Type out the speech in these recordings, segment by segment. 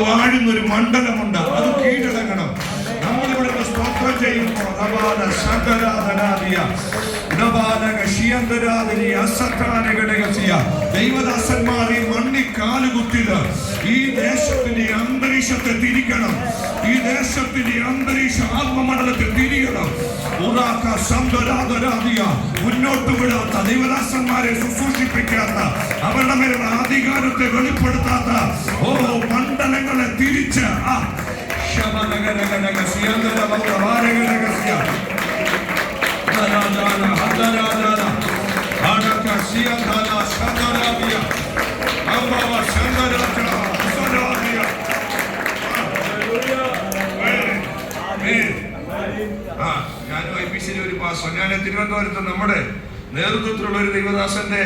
വാഴുന്ന ഒരു മണ്ഡലമുണ്ട്, അത് കീഴടങ്ങണം. നമ്മളിവിടെ സ്തോത്രം ചെയ്യുമ്പോൾ ദൈവദാസന്മാർ ഈ മണ്ണി കാലുകുത്തിയത് ഈ ദേശത്തിന്റെ അന്തരീക്ഷത്തെ തിരിക്കണം. ഈ ദേശത്തിന്റെ അന്തരീക്ഷ ആത്മമണ്ഡലത്തിൽ തിരിയണം. മുന്നോട്ട് വിടാത്ത ദൈവദാസന്മാരെ ശുശ്രൂഷിപ്പിക്കാത്ത, അവരുടെ മേലുള്ള അധികാരത്തെ വെളിപ്പെടുത്താത്ത മണ്ഡലങ്ങളെ തിരിച്ച് ഞാനും IPC-യിലെ ഒരു പാസ്റ്റർ, ഞാൻ തിരുവനന്തപുരത്ത് നമ്മുടെ നേതൃത്വത്തിലുള്ള ഒരു ദൈവദാസന്റെ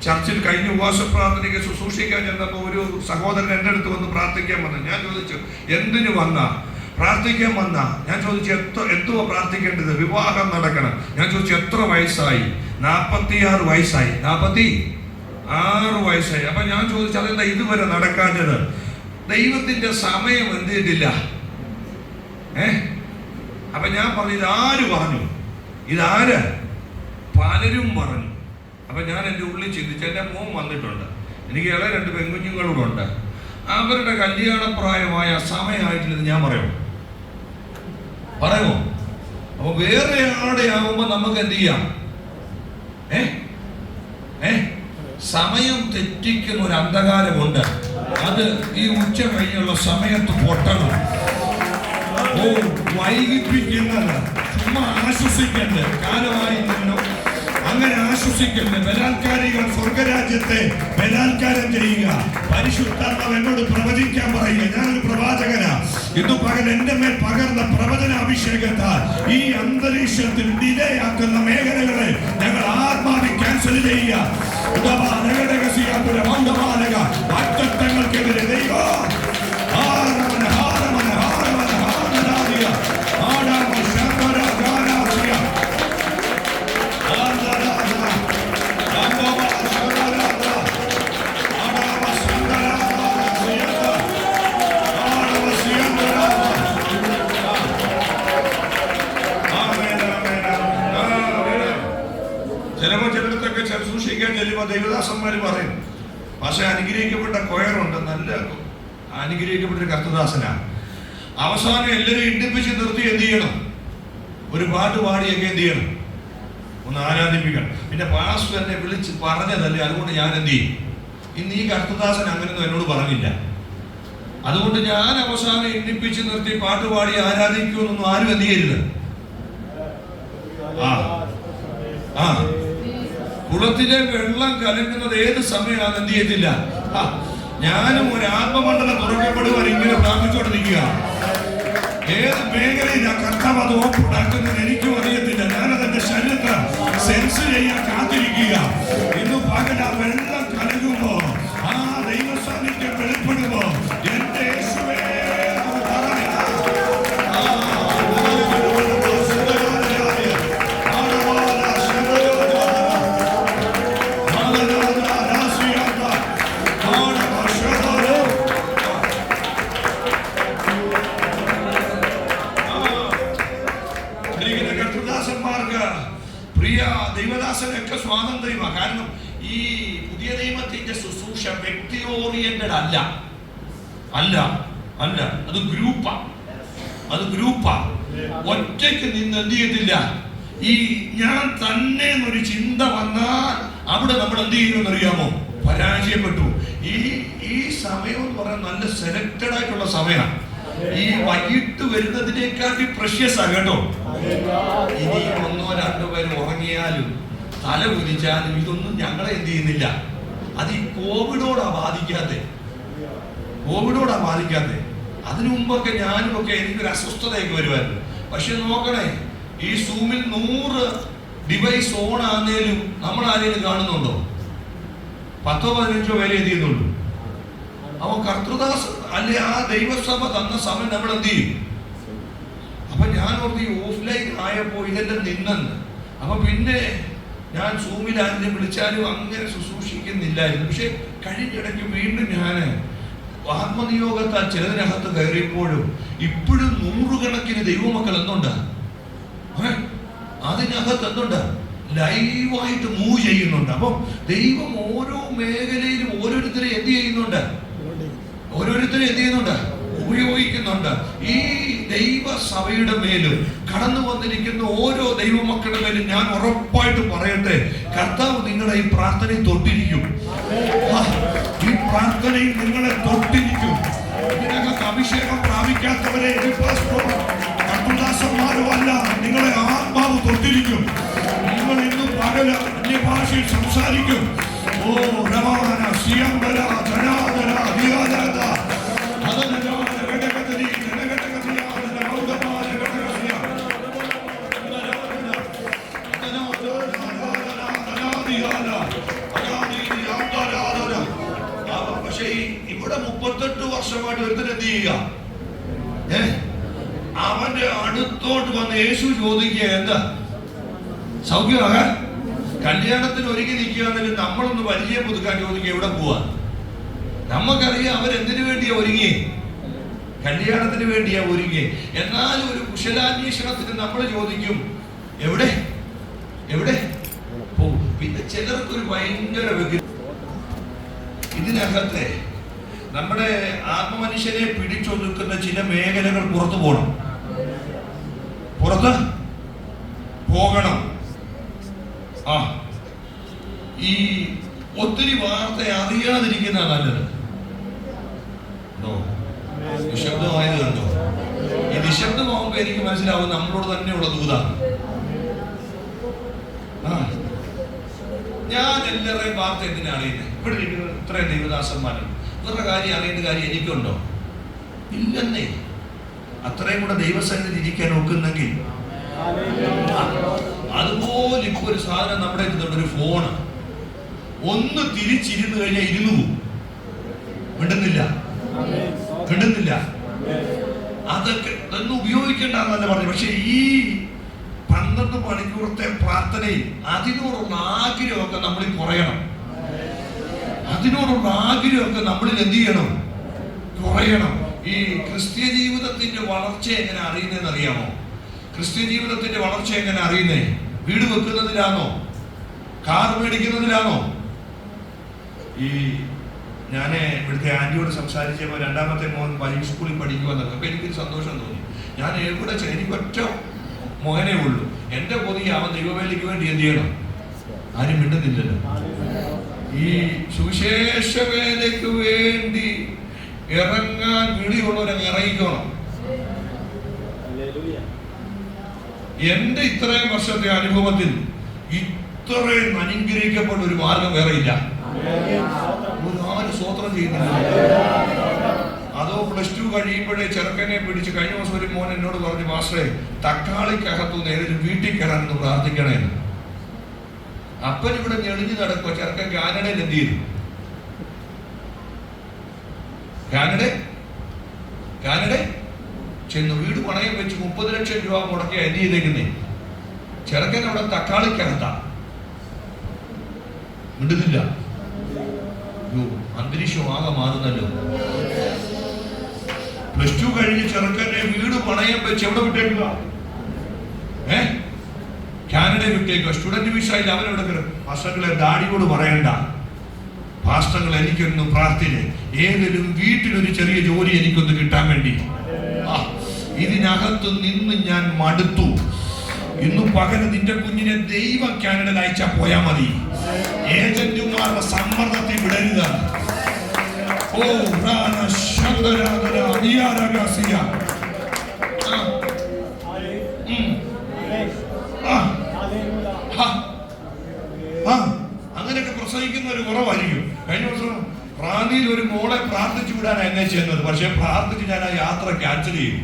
ചർച്ചിൽ കഴിഞ്ഞ ഉപവാസ പ്രാർത്ഥനയ്ക്ക് ശുശ്രൂഷിക്കാൻ ചെന്നപ്പോൾ ഒരു സഹോദരൻ എൻ്റെ അടുത്ത് വന്ന് പ്രാർത്ഥിക്കാൻ വന്നു. ഞാൻ ചോദിച്ചു, എന്തിനു വന്ന? പ്രാർത്ഥിക്കാൻ വന്ന? ഞാൻ ചോദിച്ചു, എത്തുവോ പ്രാർത്ഥിക്കേണ്ടത്? വിവാഹം നടക്കണം. ഞാൻ ചോദിച്ചു, എത്ര വയസ്സായി? 46 വയസ്സായി. 46 വയസ്സായി. അപ്പൊ ഞാൻ ചോദിച്ചു, അതെന്താ ഇതുവരെ നടക്കാഞ്ഞത്? ദൈവത്തിന്റെ സമയം എന്ത് ചെയ്തില്ല. അപ്പൊ ഞാൻ പറഞ്ഞു, ഇതാര് പറഞ്ഞു? ഇതാര്? പലരും പറഞ്ഞു. അപ്പൊ ഞാൻ എൻ്റെ ഉള്ളിൽ ചിന്തിച്ചു, എൻ്റെ മോൻ വന്നിട്ടുണ്ട്, എനിക്ക് ഇളയ 2 പെൺകുഞ്ഞുങ്ങളോടുണ്ട്, അവരുടെ കല്യാണപ്രായമായ സമയമായിട്ടില്ലെന്ന് ഞാൻ പറയുമോ? അപ്പൊ വേറെ ആടെ ആകുമ്പോ നമുക്ക് എന്ത് ചെയ്യാം? സമയം തെറ്റിക്കുന്ന ഒരു അന്ധകാരമുണ്ട്. അത് ഈ ഉച്ച കഴിഞ്ഞുള്ള സമയത്ത് പൊട്ടണം. വൈകിപ്പിക്കുന്നത്, ചുമ്മാ ആശ്വസിക്കരുത്. കാലമായി നിന്നും അങ്ങനെ ആശ്വസിക്കരുത്. ബലാത്കാരികൾ സ്വർഗരാജ്യത്തെ ബലാത്കാരം ചെയ്യുക. പരിശുദ്ധാത്മാവ് എന്നോട് പ്രവചിക്കാൻ പറയുക. ഞാനൊരു പ്രവാചകനാ. ഇന്ന് പകൽ എന്റെ മേൽ പകർന്ന പ്രവചന അഭിഷേകത്താൽ ഈ അന്തരീക്ഷത്തിൽ ഡിലേ ആക്കുന്ന മേഖലകളെ ഞങ്ങൾ ആത്മാവി ക്യാൻസൽ ചെയ്യുക. അറ്റത്തങ്ങൾക്കെതിരെ ദൈവം ശുശ്രൂഷിക്കാൻ ചെല്ലുമ്പോൾ ദൈവദാസന്മാർ പറയും, പക്ഷെ അനുഗ്രഹിക്കപ്പെട്ട കൊയറുണ്ട്, നല്ല അനുഗ്രഹിക്കപ്പെട്ടൊരു കർത്തദാസനാണ്. അവസാനം എല്ലാവരും ഇണ്ടിപ്പിച്ച് നിർത്തി എന്ത് ചെയ്യണം? ഒരു പാട്ട് പാടിയൊക്കെ എന്ത് ചെയ്യണം? ഒന്ന് ആരാധിപ്പിക്കണം. പിന്നെ പാസ്റ്റർ എന്നെ വിളിച്ച് പറഞ്ഞതല്ലേ, അതുകൊണ്ട് ഞാൻ എന്ത് ചെയ്യും? ഇന്ന് ഈ കർത്തദാസൻ അങ്ങനെയൊന്നും എന്നോട് പറഞ്ഞില്ല. അതുകൊണ്ട് ഞാൻ അവസാനം ഇണ്ടിപ്പിച്ച് നിർത്തി പാട്ട് പാടി ആരാധിക്കുമെന്നൊന്നും ആരും എന്ത് ചെയ്യരുത്. കുളത്തിലെ വെള്ളം കലങ്ങുന്നത് ഏത് സമയമാണ് എന്ത് ചെയ്യത്തില്ല. ഞാനും ഒരു ആത്മമണ്ഡലം തുറക്കപ്പെടുവാൻ ഇങ്ങനെ പ്രാർത്ഥിച്ചുകൊണ്ടിരിക്കുക. ഏത് മേഖലയിലാണ് കർത്താവ് അത് ഓപ്പണാക്കുന്നത് എനിക്കും അറിയത്തില്ല. ഞാനതെന്റെ ശരീരത്തെ സെൻസ് ചെയ്യാൻ കാത്തിരിക്കുക. ഇന്ന് പകൽ ആ വെള്ളം കലങ്ങുമ്പോ, ആ ദൈവ സാന്നിധ്യം വെളിപ്പെടുമ്പോ, എന്റെ യേശുവേ ദൈവദാസനൊക്കെ സ്വാതന്ത്ര്യമാണ്. കാരണം ഈ പുതിയ നിയമത്തിന്റെ ശുശ്രൂഷ വ്യക്തി ഓറിയന്റഡ് അല്ല. അത് ഗ്രൂപ്പാ. ഒറ്റയ്ക്ക് നിന്ന് എന്ത് ചെയ്യത്തില്ല. ഈ ഞാൻ തന്നെ എന്നൊരു ചിന്ത വന്നാൽ അവിടെ നമ്മൾ എന്ത് ചെയ്യുമെന്ന് അറിയാമോ? പരാജയപ്പെട്ടു. ഈ സമയം എന്ന് പറയാൻ നല്ല സെലക്റ്റഡ് ആയിട്ടുള്ള സമയമാണ്. ഈ വൈകിട്ട് വരുന്നതിനേക്കാട്ടി പ്രഷ്യസ് ആ കേട്ടോ. ഇനി 1-2 പേര് ഉറങ്ങിയാലും തല കുലിച്ചാലും ഇതൊന്നും ഞങ്ങളെ എന്ത് ചെയ്യുന്നില്ല. അത് ഈ കോവിഡോടാ ബാധിക്കാതെ. അതിനു മുമ്പൊക്കെ ഞാനും ഒക്കെ എനിക്കൊരു അസ്വസ്ഥതയൊക്കെ വരുമായിരുന്നു. പക്ഷെ നോക്കണേ, ഈ സൂമിൽ 100 ഡിവൈസ് ഓൺ ആകുന്നതിലും നമ്മൾ ആരെങ്കിലും കാണുന്നുണ്ടോ? 10-15 പേരെ എന്ത് ചെയ്യുന്നുള്ളൂ. അവൻ കർത്തൃദാസ് അല്ലെ ആ ദൈവസഭ തന്ന സമയം നമ്മൾ എന്ത് ചെയ്യും? അപ്പൊ ഞാൻ ഓർത്ത് ഓഫ്ലൈൻ ആയപ്പോ ഇതെല്ലാം നിന്നെന്ന്. അപ്പൊ പിന്നെ ഞാൻ സൂമിൽ ആരെങ്കിലും വിളിച്ചാലും അങ്ങനെ ശുശ്രൂഷിക്കുന്നില്ലായിരുന്നു. പക്ഷെ കഴിഞ്ഞിടയ്ക്ക് വീണ്ടും ഞാൻ ആത്മനിയോഗത്താൽ ചിലതിനകത്ത് കയറിയപ്പോഴും ഇപ്പോഴും നൂറുകണക്കിന് ദൈവമക്കൾ എന്തുണ്ട്? അതിനകത്ത് എന്തുണ്ട്? ലൈവായിട്ട് മൂവ് ചെയ്യുന്നുണ്ട്. അപ്പം ദൈവം ഓരോ മേഖലയിലും ഓരോരുത്തരെ എന്ത് ചെയ്യുന്നുണ്ട്? ഉപയോഗിക്കുന്നുണ്ട്. ഈ ദൈവസഭയുടെ മേലും കടന്നു വന്നിരിക്കുന്ന ഓരോ ദൈവമക്കളുടെ മേലും ഞാൻ ഉറപ്പായിട്ട് പറയട്ടെ, കർത്താവ് നിങ്ങളെ ഈ പ്രാർത്ഥനയിൽ തൊട്ടിരിക്കും. ഈ പ്രാർത്ഥനയിൽ നിങ്ങളെ തൊട്ടിരിക്കും. ഇതിനകത്ത് അഭിഷേകം പ്രാപിക്കാത്തവരെ കർത്തദാസന്മാരോ അല്ല, നിങ്ങളെ ആത്മാവ് തൊട്ടിരിക്കും. നിങ്ങൾ ഇന്ന് പകല് അന്യഭാഷയിൽ സംസാരിക്കും. ഓ രമാന സിയംബര ജനാദര ധിയാദര ഹദനജാന ഗടഗതരി ഗടഗതകതിയാദര ഔദമാന ഗടഗസിയ പക്ഷേ ഇവിടെ 38 വർഷമായിട്ട് ഒരുത്തൻ എന്ത് ചെയ്യുക? അവന്റെ അടുത്തോട്ട് വന്ന് യേശു ചോദിക്കുക, എന്താ സൗഖ്യമാകാൻ? കല്യാണത്തിന് ഒരുങ്ങി നിൽക്കുകയാണെങ്കിൽ നമ്മളൊന്ന് പരിചയം പുതുക്കാൻ ചോദിക്കുക, എവിടെ പോവാ? നമുക്കറിയാം അവരെന്തിനു വേണ്ടിയാ ഒരുങ്ങി? കല്യാണത്തിന് വേണ്ടിയാ ഒരുങ്ങി. എന്നാലും ഒരു കുശലാന്വേഷണത്തിന് നമ്മൾ ചോദിക്കും, എവിടെ എവിടെ പോകും? പിന്നെ ചിലർക്കൊരു ഭയങ്കര ഇതിനകത്തെ നമ്മുടെ ആത്മമനുഷ്യനെ പിടിച്ചൊതുക്കുന്ന ചില മേഖലകൾ പുറത്തു പോകണം, പുറത്ത് പോകണം. ഈ ഒത്തിരി വാർത്ത അറിയാതിരിക്കുന്ന നല്ലത്. നിശബ്ദമായത് കണ്ടോ? ഈ നിശബ്ദമാകുമ്പോ എനിക്ക് മനസ്സിലാവും നമ്മളോട് തന്നെയുള്ള ദൂതാണ്. ഞാൻ എല്ലാവരുടെയും വാർത്ത എന്തിനാണ് അറിയുന്നത്? ഇവിടെ ഇരിക്കുന്ന ഇത്രയും ദൈവദാസന്മാരും ഇവരുടെ കാര്യം അറിയേണ്ട കാര്യം എനിക്കുണ്ടോ? ഇല്ലെന്നേ. അത്രയും കൂടെ ദൈവസന്നിധിയിൽ ഇരിക്കാൻ നോക്കുന്നെങ്കിൽ അതുപോലെ ഇപ്പൊ ഒരു സാധനം നമ്മുടെ ഒരു ഫോണ് ഒന്ന് തിരിച്ചിരുന്ന് കഴിഞ്ഞാൽ ഇരുന്നു പോകും. വിടുന്നില്ല. അതൊക്കെ ഒന്നും ഉപയോഗിക്കേണ്ടെന്നല്ല പറഞ്ഞു. പക്ഷെ ഈ 12 മണിക്കൂറത്തെ പ്രാർത്ഥനയിൽ അതിനോടുള്ള ആഗ്രഹമൊക്കെ നമ്മളിൽ കുറയണം. അതിനോടുള്ള ആഗ്രഹമൊക്കെ നമ്മളിൽ എന്ത് ചെയ്യണം? കുറയണം. ഈ ക്രിസ്ത്യ ജീവിതത്തിന്റെ വളർച്ച എങ്ങനെ അറിയുന്നതെന്ന് അറിയാമോ? ക്രിസ്ത്യ ജീവിതത്തിന്റെ വളർച്ച എങ്ങനെ അറിയുന്നേ? വീട് വെക്കുന്നതിലാണോ? കാർ മേടിക്കുന്നതിലാണോ? ഈ ഞാൻ ഇവിടുത്തെ ആന്റിയോട് സംസാരിച്ചപ്പോൾ രണ്ടാമത്തെ മോൻ വലിയ സ്കൂളിൽ പഠിക്കുമെന്നൊക്കെ അപ്പൊ എനിക്കൊരു സന്തോഷം തോന്നി. ഞാൻ എവിടെ എനിക്കൊറ്റ മോഹനേ ഉള്ളൂ. എന്റെ പൊതുവെ അവൻ ദൈവവേലയ്ക്ക് വേണ്ടി എന്ത് ചെയ്യണം? ആരും മിണ്ടുന്നില്ലല്ലോ. ഈ സുവിശേഷ വേലയ്ക്ക് വേണ്ടി ഇറങ്ങാൻ വിളിയുള്ളവരങ്ങ് ഇറങ്ങിക്കണം. എന്റെ ഇത്രയും വർഷത്തെ അനുഭവത്തിൽ ഇത്രയും അനുഗ്രഹിക്കപ്പെട്ട ഒരു മാർഗം വേറെ ഇല്ല. ആരും സ്വോത്രം ചെയ്യുന്നില്ല. അതോ +2 കഴിയുമ്പോഴേ ചെറുക്കനെ പിടിച്ച് കഴിഞ്ഞ ദിവസം ഒരു മോൻ എന്നോട് പറഞ്ഞു, മാസ്റ്ററെ തക്കാളിക്കകത്തുനിന്ന് ഏതൊരു വീട്ടിൽ കയറാനൊന്ന് പ്രാർത്ഥിക്കണേന്ന്. അപ്പൻ ഇവിടെ ഞെളിഞ്ഞു നടക്കുക. ചെറുക്കൻ കാനഡയിൽ എന്ത് ചെയ്തു? കാനഡ ചെന്ന് വീട് പണയം വെച്ച് 30 ലക്ഷം രൂപ മുടക്കി എന്ത് ചെയ്തേക്കുന്നേ? ചെറുക്കൻ അവിടെ തക്കാളിക്കകത്താ. വിടുന്നില്ല. അന്തരീക്ഷം ആകെ മാറുന്നല്ലോ. +2 കഴിഞ്ഞ് ചെറുക്കനെ വീട് പണയം വെച്ച് എവിടെ വിട്ടേക്കുക? കാനഡ വിട്ടേക്കുക. സ്റ്റുഡന്റ് വിസയിൽ അവരെവിടെ കയറും. പാസ്റ്റങ്ങളെ ഡാഡിയോട് പറയണ്ട, പാസ്റ്റങ്ങൾ എനിക്കൊന്ന് പ്രാർത്ഥന, ഏതെങ്കിലും വീട്ടിലൊരു ചെറിയ ജോലി എനിക്കൊന്ന് കിട്ടാൻ വേണ്ടി. ഇതിനകത്ത് നിന്ന് ഞാൻ മടുത്തു. ഇന്ന് പകല് നിന്റെ കുഞ്ഞിനെ ദൈവം കാനഡയിൽ അയച്ചാൽ പോയാ മതി. ഏജന്റുമാരുടെ സമ്മർദ്ദത്തിൽ വിടരുത്. ഓ അങ്ങനെയൊക്കെ പ്രസംഗിക്കുന്ന ഒരു കുറവായിരിക്കും. കഴിഞ്ഞ ദിവസം റാന്നിയിൽ ഒരു മോളെ പ്രാർത്ഥിച്ചു വിടാനാണ് എന്നെ ചെയ്യുന്നത്. പക്ഷെ പ്രാർത്ഥിച്ച് ഞാൻ ആ യാത്ര ക്യാൻസൽ ചെയ്യും.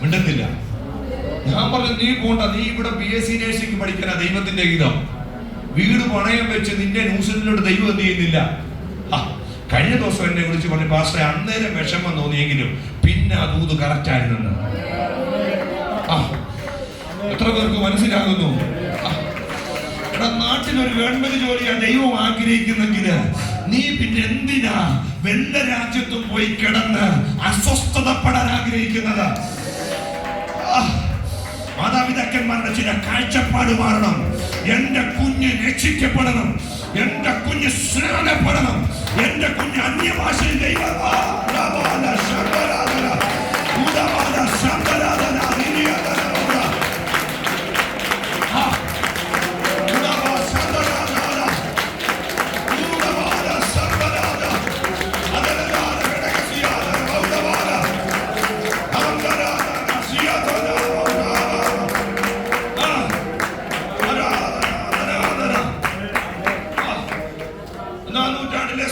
മിണ്ടുന്നില്ല. ഞാൻ പറഞ്ഞു, നീ പോണ്ട, നീ ഇവിടെ BSc നഴ്സിംഗ് പഠിക്കാനാ ദൈവത്തിന്റെ ഗീതം. വീട് പണയം വെച്ച് നിന്റെ ന്യൂസിലോട്ട് ദൈവം എന്ത് ചെയ്യുന്നില്ല. കഴിഞ്ഞ ദിവസം എന്നെ വിളിച്ച് പറഞ്ഞു, പാസ്റ്ററെ അന്നേരം വിഷമം തോന്നിയെങ്കിലും പിന്നെ ആ ദൂത് കറക്റ്റ് ആയിരുന്നെന്ന്. എത്ര പേർക്ക് മനസ്സിലാകുന്നു? നാട്ടിലൊരു ഗവൺമെന്റ് ജോലിയാ ദൈവം ആഗ്രഹിക്കുന്നെങ്കിൽ നീ പിന്നെ എന്തിനാ വല്ല രാജ്യത്തും പോയി കിടന്ന് അസ്വസ്ഥതപ്പെടാൻ ആഗ്രഹിക്കുന്നത്. മാതാപിതാക്കന്മാരുടെ ചില കാഴ്ചപ്പാട് മാറണം. എന്റെ കുഞ്ഞ് രക്ഷിക്കപ്പെടണം, എന്റെ കുഞ്ഞ് സ്നാനപ്പെടണം, എന്റെ കുഞ്ഞ് അന്യഭാഷയിൽ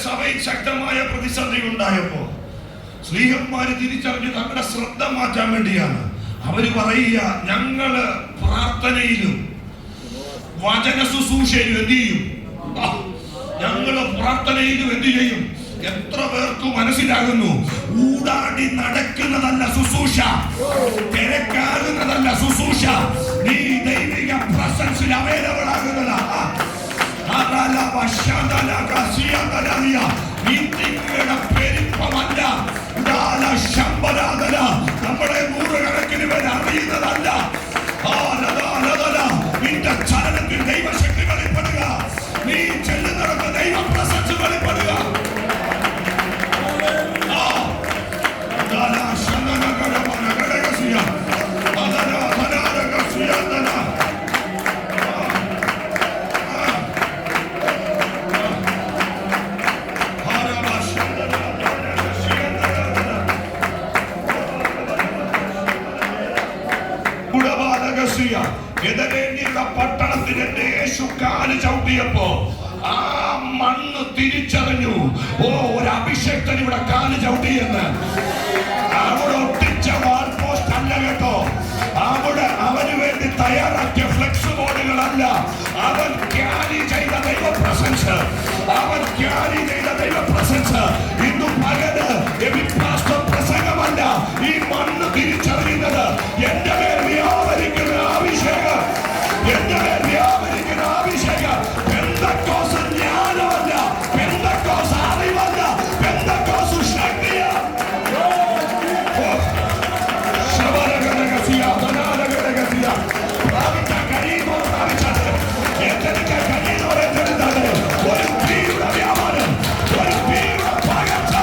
സഭയിൽ ശക്തമായ പ്രതിസന്ധി ഉണ്ടായപ്പോ സ്ത്രീഹന്മാര് തിരിച്ചറിഞ്ഞ് തങ്ങളുടെ ശ്രദ്ധ മാറ്റാൻ വേണ്ടിയാണ് അവര് പറയുക, ഞങ്ങള് പ്രാർത്ഥനയിലും വചന ശുശ്രൂഷയിലും എന്ത് ചെയ്യും? ഞങ്ങള് പ്രാർത്ഥനയിലും എന്ത് ചെയ്യും? എത്ര പേർക്ക് മനസ്സിലാകുന്നു? ഊടാടി നടക്കുന്നതല്ല ശുശ്രൂഷ, തിരക്കാകുന്നതല്ല ശുശ്രൂഷ. നീ ദൈവിക പ്രസൻസിൽ അവൈലബിൾ ആകുന്നതാ. പെരുപ്പമല്ല, നമ്മുടെ നൂറുകണക്കിന് പേര് അറിയുന്നതല്ല. നിന്റെ ചലനത്തിൽ ദൈവശക്തി വെളിപ്പെടുക, നീ ചെല്ലുന്നിടത്ത് ദൈവ പ്രസൻസ് വെളിപ്പെടുക. പട്ടണത്തിൽ എന്റെ യേശു കാല് ചവിട്ടിയപ്പോ ആ മണ്ണ് തിരിച്ചറിഞ്ഞു, ഓ ഒരു അഭിഷേക്തൻ ഇവിടെ കാല് ചവിട്ടിയെന്ന്. അവിടെ ഒട്ടിച്ച വാൾ പോസ്റ്റ് അല്ല കേട്ടോ, അവിടെ അവന് വേണ്ടി തയ്യാറാക്കിയ ഫ്ലെക്സ് ബോർഡുകളല്ല. അവൻ ക്യാരി ചെയ്ത ദൈവ പ്രസൻസ്, അവൻ ക്യാരി ചെയ്ത ദൈവ പ്രസൻസ്. ഇന്നു പകല് പ്രസംഗമല്ല, ഈ മണ്ണ് തിരിച്ചറിയുന്നത് എന്റെ മേൽ വ്യാപരിക്കുന്ന അഭിഷേകം, എന്റെ മേൽ വ്യാപരിക്കുന്ന അഭിഷേകം. പെന്തക്കോസ് ജ്ഞാനമല്ല, പെന്തക്കോസ് അറിവല്ല, പെന്തക്കോസ് ശക്തിയാണ്. പ്രാപിക്കാൻ കഴിയുമോ? പ്രാപിച്ചത് ഏറ്റെടുക്കാൻ കഴിയുന്നവരെ ഏറ്റെടുത്തത്. ഒരു തീയുടെ വ്യാപാരം, ഒരു തീയുടെ പകർച്ച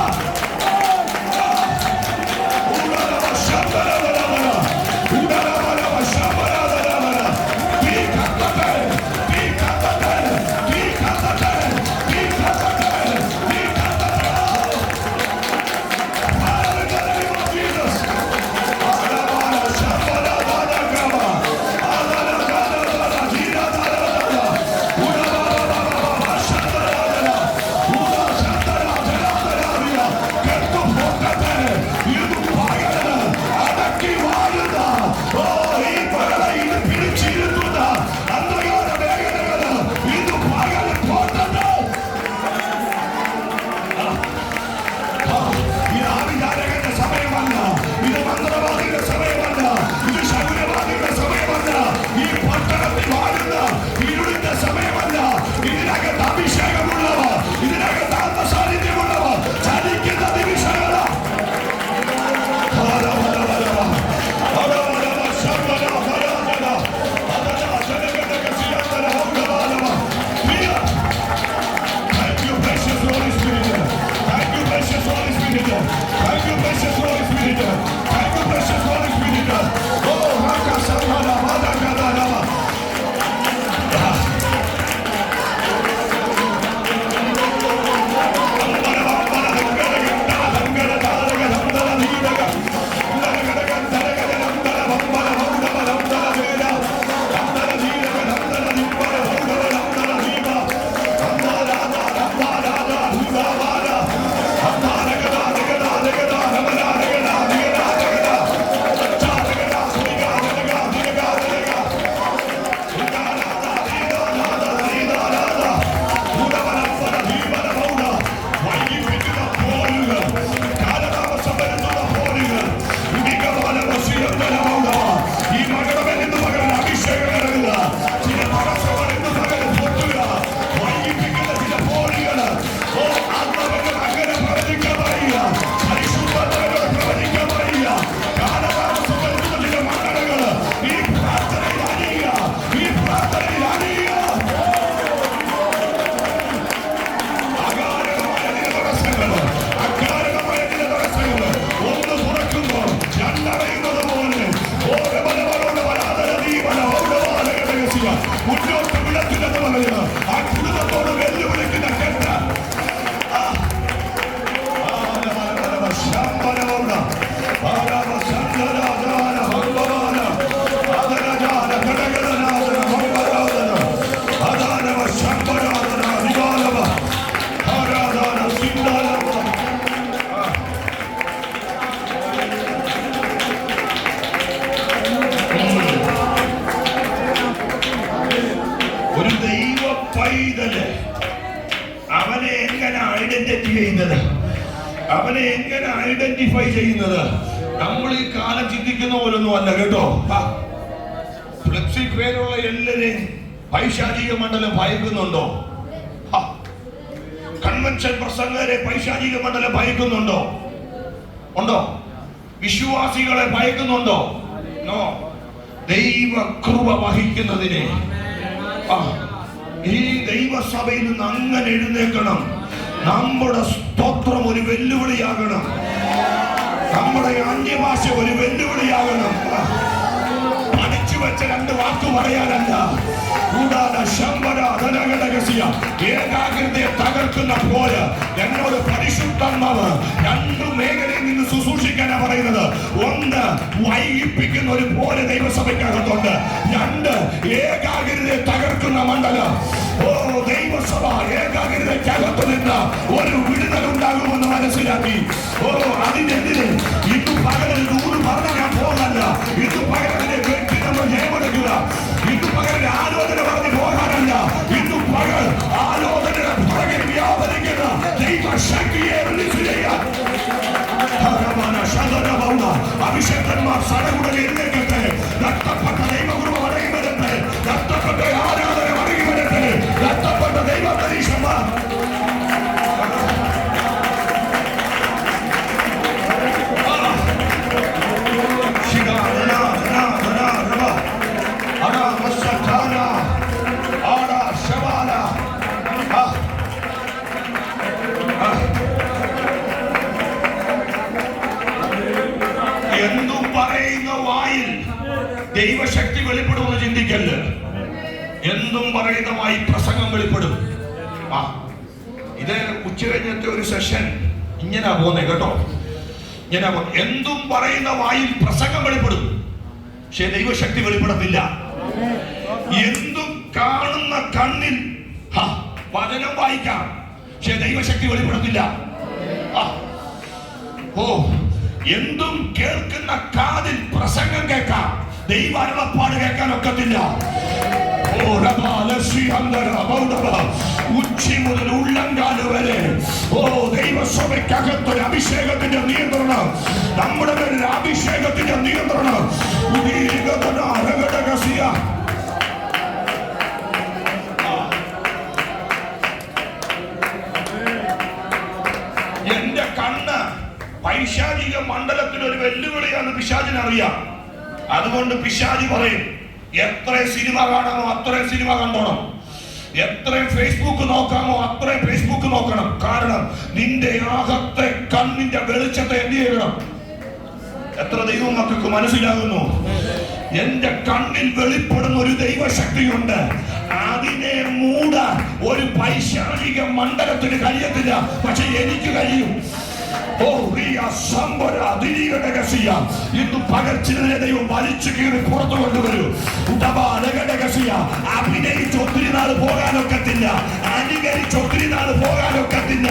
അവനെ എങ്ങനെ ഐഡന്റിഫൈ ചെയ്യുന്നത്? നമ്മൾ ഈ കാലം ചിന്തിക്കുന്ന പോലൊന്നും അല്ല കേട്ടോ. ഫ്ലെക്സിൽ പേരുള്ള എല്ലാരെയും പൈശാചിക മണ്ഡലം ഭയക്കുന്നുണ്ടോ? കൺവെൻഷൻ പ്രസംഗരെ പൈശാചിക മണ്ഡലം ഭയക്കുന്നുണ്ടോ? ഉണ്ടോ? വിശ്വാസികളെ ഭയക്കുന്നുണ്ടോ? നോ. ദൈവ കൃപ വഹിക്കുന്നതിനെ ഈ ദൈവസഭയിൽ നിന്ന് അങ്ങനെ എഴുന്നേൽക്കണം. നമ്മുടെ സ്തോത്രം ഒരു വെല്ലുവിളിയാകണം. നമ്മുടെ അന്യഭാഷ ഒരു വെല്ലുവിളിയാകണം. അടിച്ചു വെച്ച രണ്ട് വാക്ക് പറയാനല്ല. ഏകാഗ്രതയെ തകർക്കുന്ന പോലെ എന്നോട് പരിശുദ്ധാത്മാവ് രണ്ടു മേഖലയിൽ നിന്ന് ശുശ്രൂഷിക്കാനാ പറയുന്നത്. ഒന്ന്, വൈകിപ്പിക്കുന്ന ഒരു പോലെ ദൈവസഭയ്ക്കകത്തുണ്ട്. രണ്ട്, ഏകാഗ്രതയെ തകർക്കുന്ന മണ്ഡലം. ഓ ദൈവസഭ ഏകാഗ്രതയ്ക്കകത്ത് നിന്ന് ഒരു വിടുതൽ ഉണ്ടാകുമെന്ന് മനസ്സിലാക്കി. ഓ അതിനെതിരെ ഇന്ന് പകരം ദൂത് പറഞ്ഞാൽ ഞാൻ പോകല്ല. ഇന്ന് പകരത്തിനെ വെട്ടി നമ്മൾ ജയമെടുക്കുക. ഇന്ന് പകരം ആലോചന പറഞ്ഞ് പോകാനല്ല. ഇന്ന് പകൽ ആലോചന പുറകെ വ്യാപരിക്കുന്ന ദൈവശക്തിയെ റിലീസ് ചെയ്യാൻ അഭിഷേകന്മാർ സടകുടൽ എഴുന്നേക്കട്ടെ. നഷ്ടപ്പെട്ട ദൈവകൃപ മടങ്ങി വരട്ടെ. നഷ്ടപ്പെട്ട ആരാധന മടങ്ങി വരട്ടെ. നഷ്ടപ്പെട്ട ദൈവ പരീക്ഷന്മാർ എന്തും പറയുന്ന വായിൽ ദൈവശക്തി വെളിപ്പെടുമെന്ന് ചിന്തിക്കല്ല്. എന്തും പറയുന്ന വായിൽ പ്രസംഗം വെളിപ്പെടും. ഇത് ഉച്ചകഴിഞ്ഞത്തെ ഒരു സെഷൻ ഇങ്ങനെ പോന്നെ കേട്ടോ. ഇങ്ങനെ എന്തും പറയുന്ന വായിൽ പ്രസംഗം വെളിപ്പെടും, പക്ഷെ ദൈവശക്തി വെളിപ്പെടത്തില്ല. എന്തും കാണുന്ന കണ്ണിൽ വചനം വായിക്കാം, പക്ഷെ ദൈവശക്തി വെളിപ്പെടത്തില്ല. ഓ എന്തും കേൾക്കുന്ന കാതിൽ പ്രസംഗം കേൾക്കാം, ദൈവ അരുളപ്പാട് കേൾക്കാൻ ഒക്കത്തില്ല. ഉച്ചി മുതൽ ഉള്ളങ്കാല് വരെ ഓ ദൈവസഭയ്ക്കകത്തൊരു അഭിഷേകത്തിന്റെ നിയന്ത്രണം. നമ്മുടെ പേരിൽ അഭിഷേകത്തിന്റെ നിയന്ത്രണം. എന്റെ കണ്ണ് പൈശാചിക മണ്ഡലത്തിന് ഒരു വെല്ലുവിളിയാണ് പിശാചിനറിയാം. അതുകൊണ്ട് പിശാചി പറയും, എത്രയും സിനിമ കാണാമോ അത്രയും സിനിമ കണ്ടോണം, എത്രയും ഫേസ്ബുക്ക് നോക്കാമോ അത്രയും ഫേസ്ബുക്ക് നോക്കണം. കാരണം നിന്റെ അകത്തെ കണ്ണിന്റെ വെളിച്ചത്തെ എന്ത് ചെയ്യണം? എത്ര ദൈവം മക്കൾക്ക് മനസ്സിലാകുന്നു? എന്റെ കണ്ണിൽ വെളിപ്പെടുന്ന ഒരു ദൈവശക്തിയുണ്ട്. അതിനെ മൂടാൻ ഒരു പൈശാചിക മണ്ഡലത്തിന് കഴിയത്തില്ല, പക്ഷെ എനിക്ക് കഴിയും. ഇന്ന് പകർച്ചിനെ ദൈവം വലിച്ചു കീറി പുറത്തു കൊണ്ടുവരൂ. അഭിനയിച്ച് ഒത്തിരി നാൾ പോകാനൊക്കത്തില്ല, അനുകരിച്ച് ഒത്തിരി നാൾ പോകാനൊക്കത്തില്ല.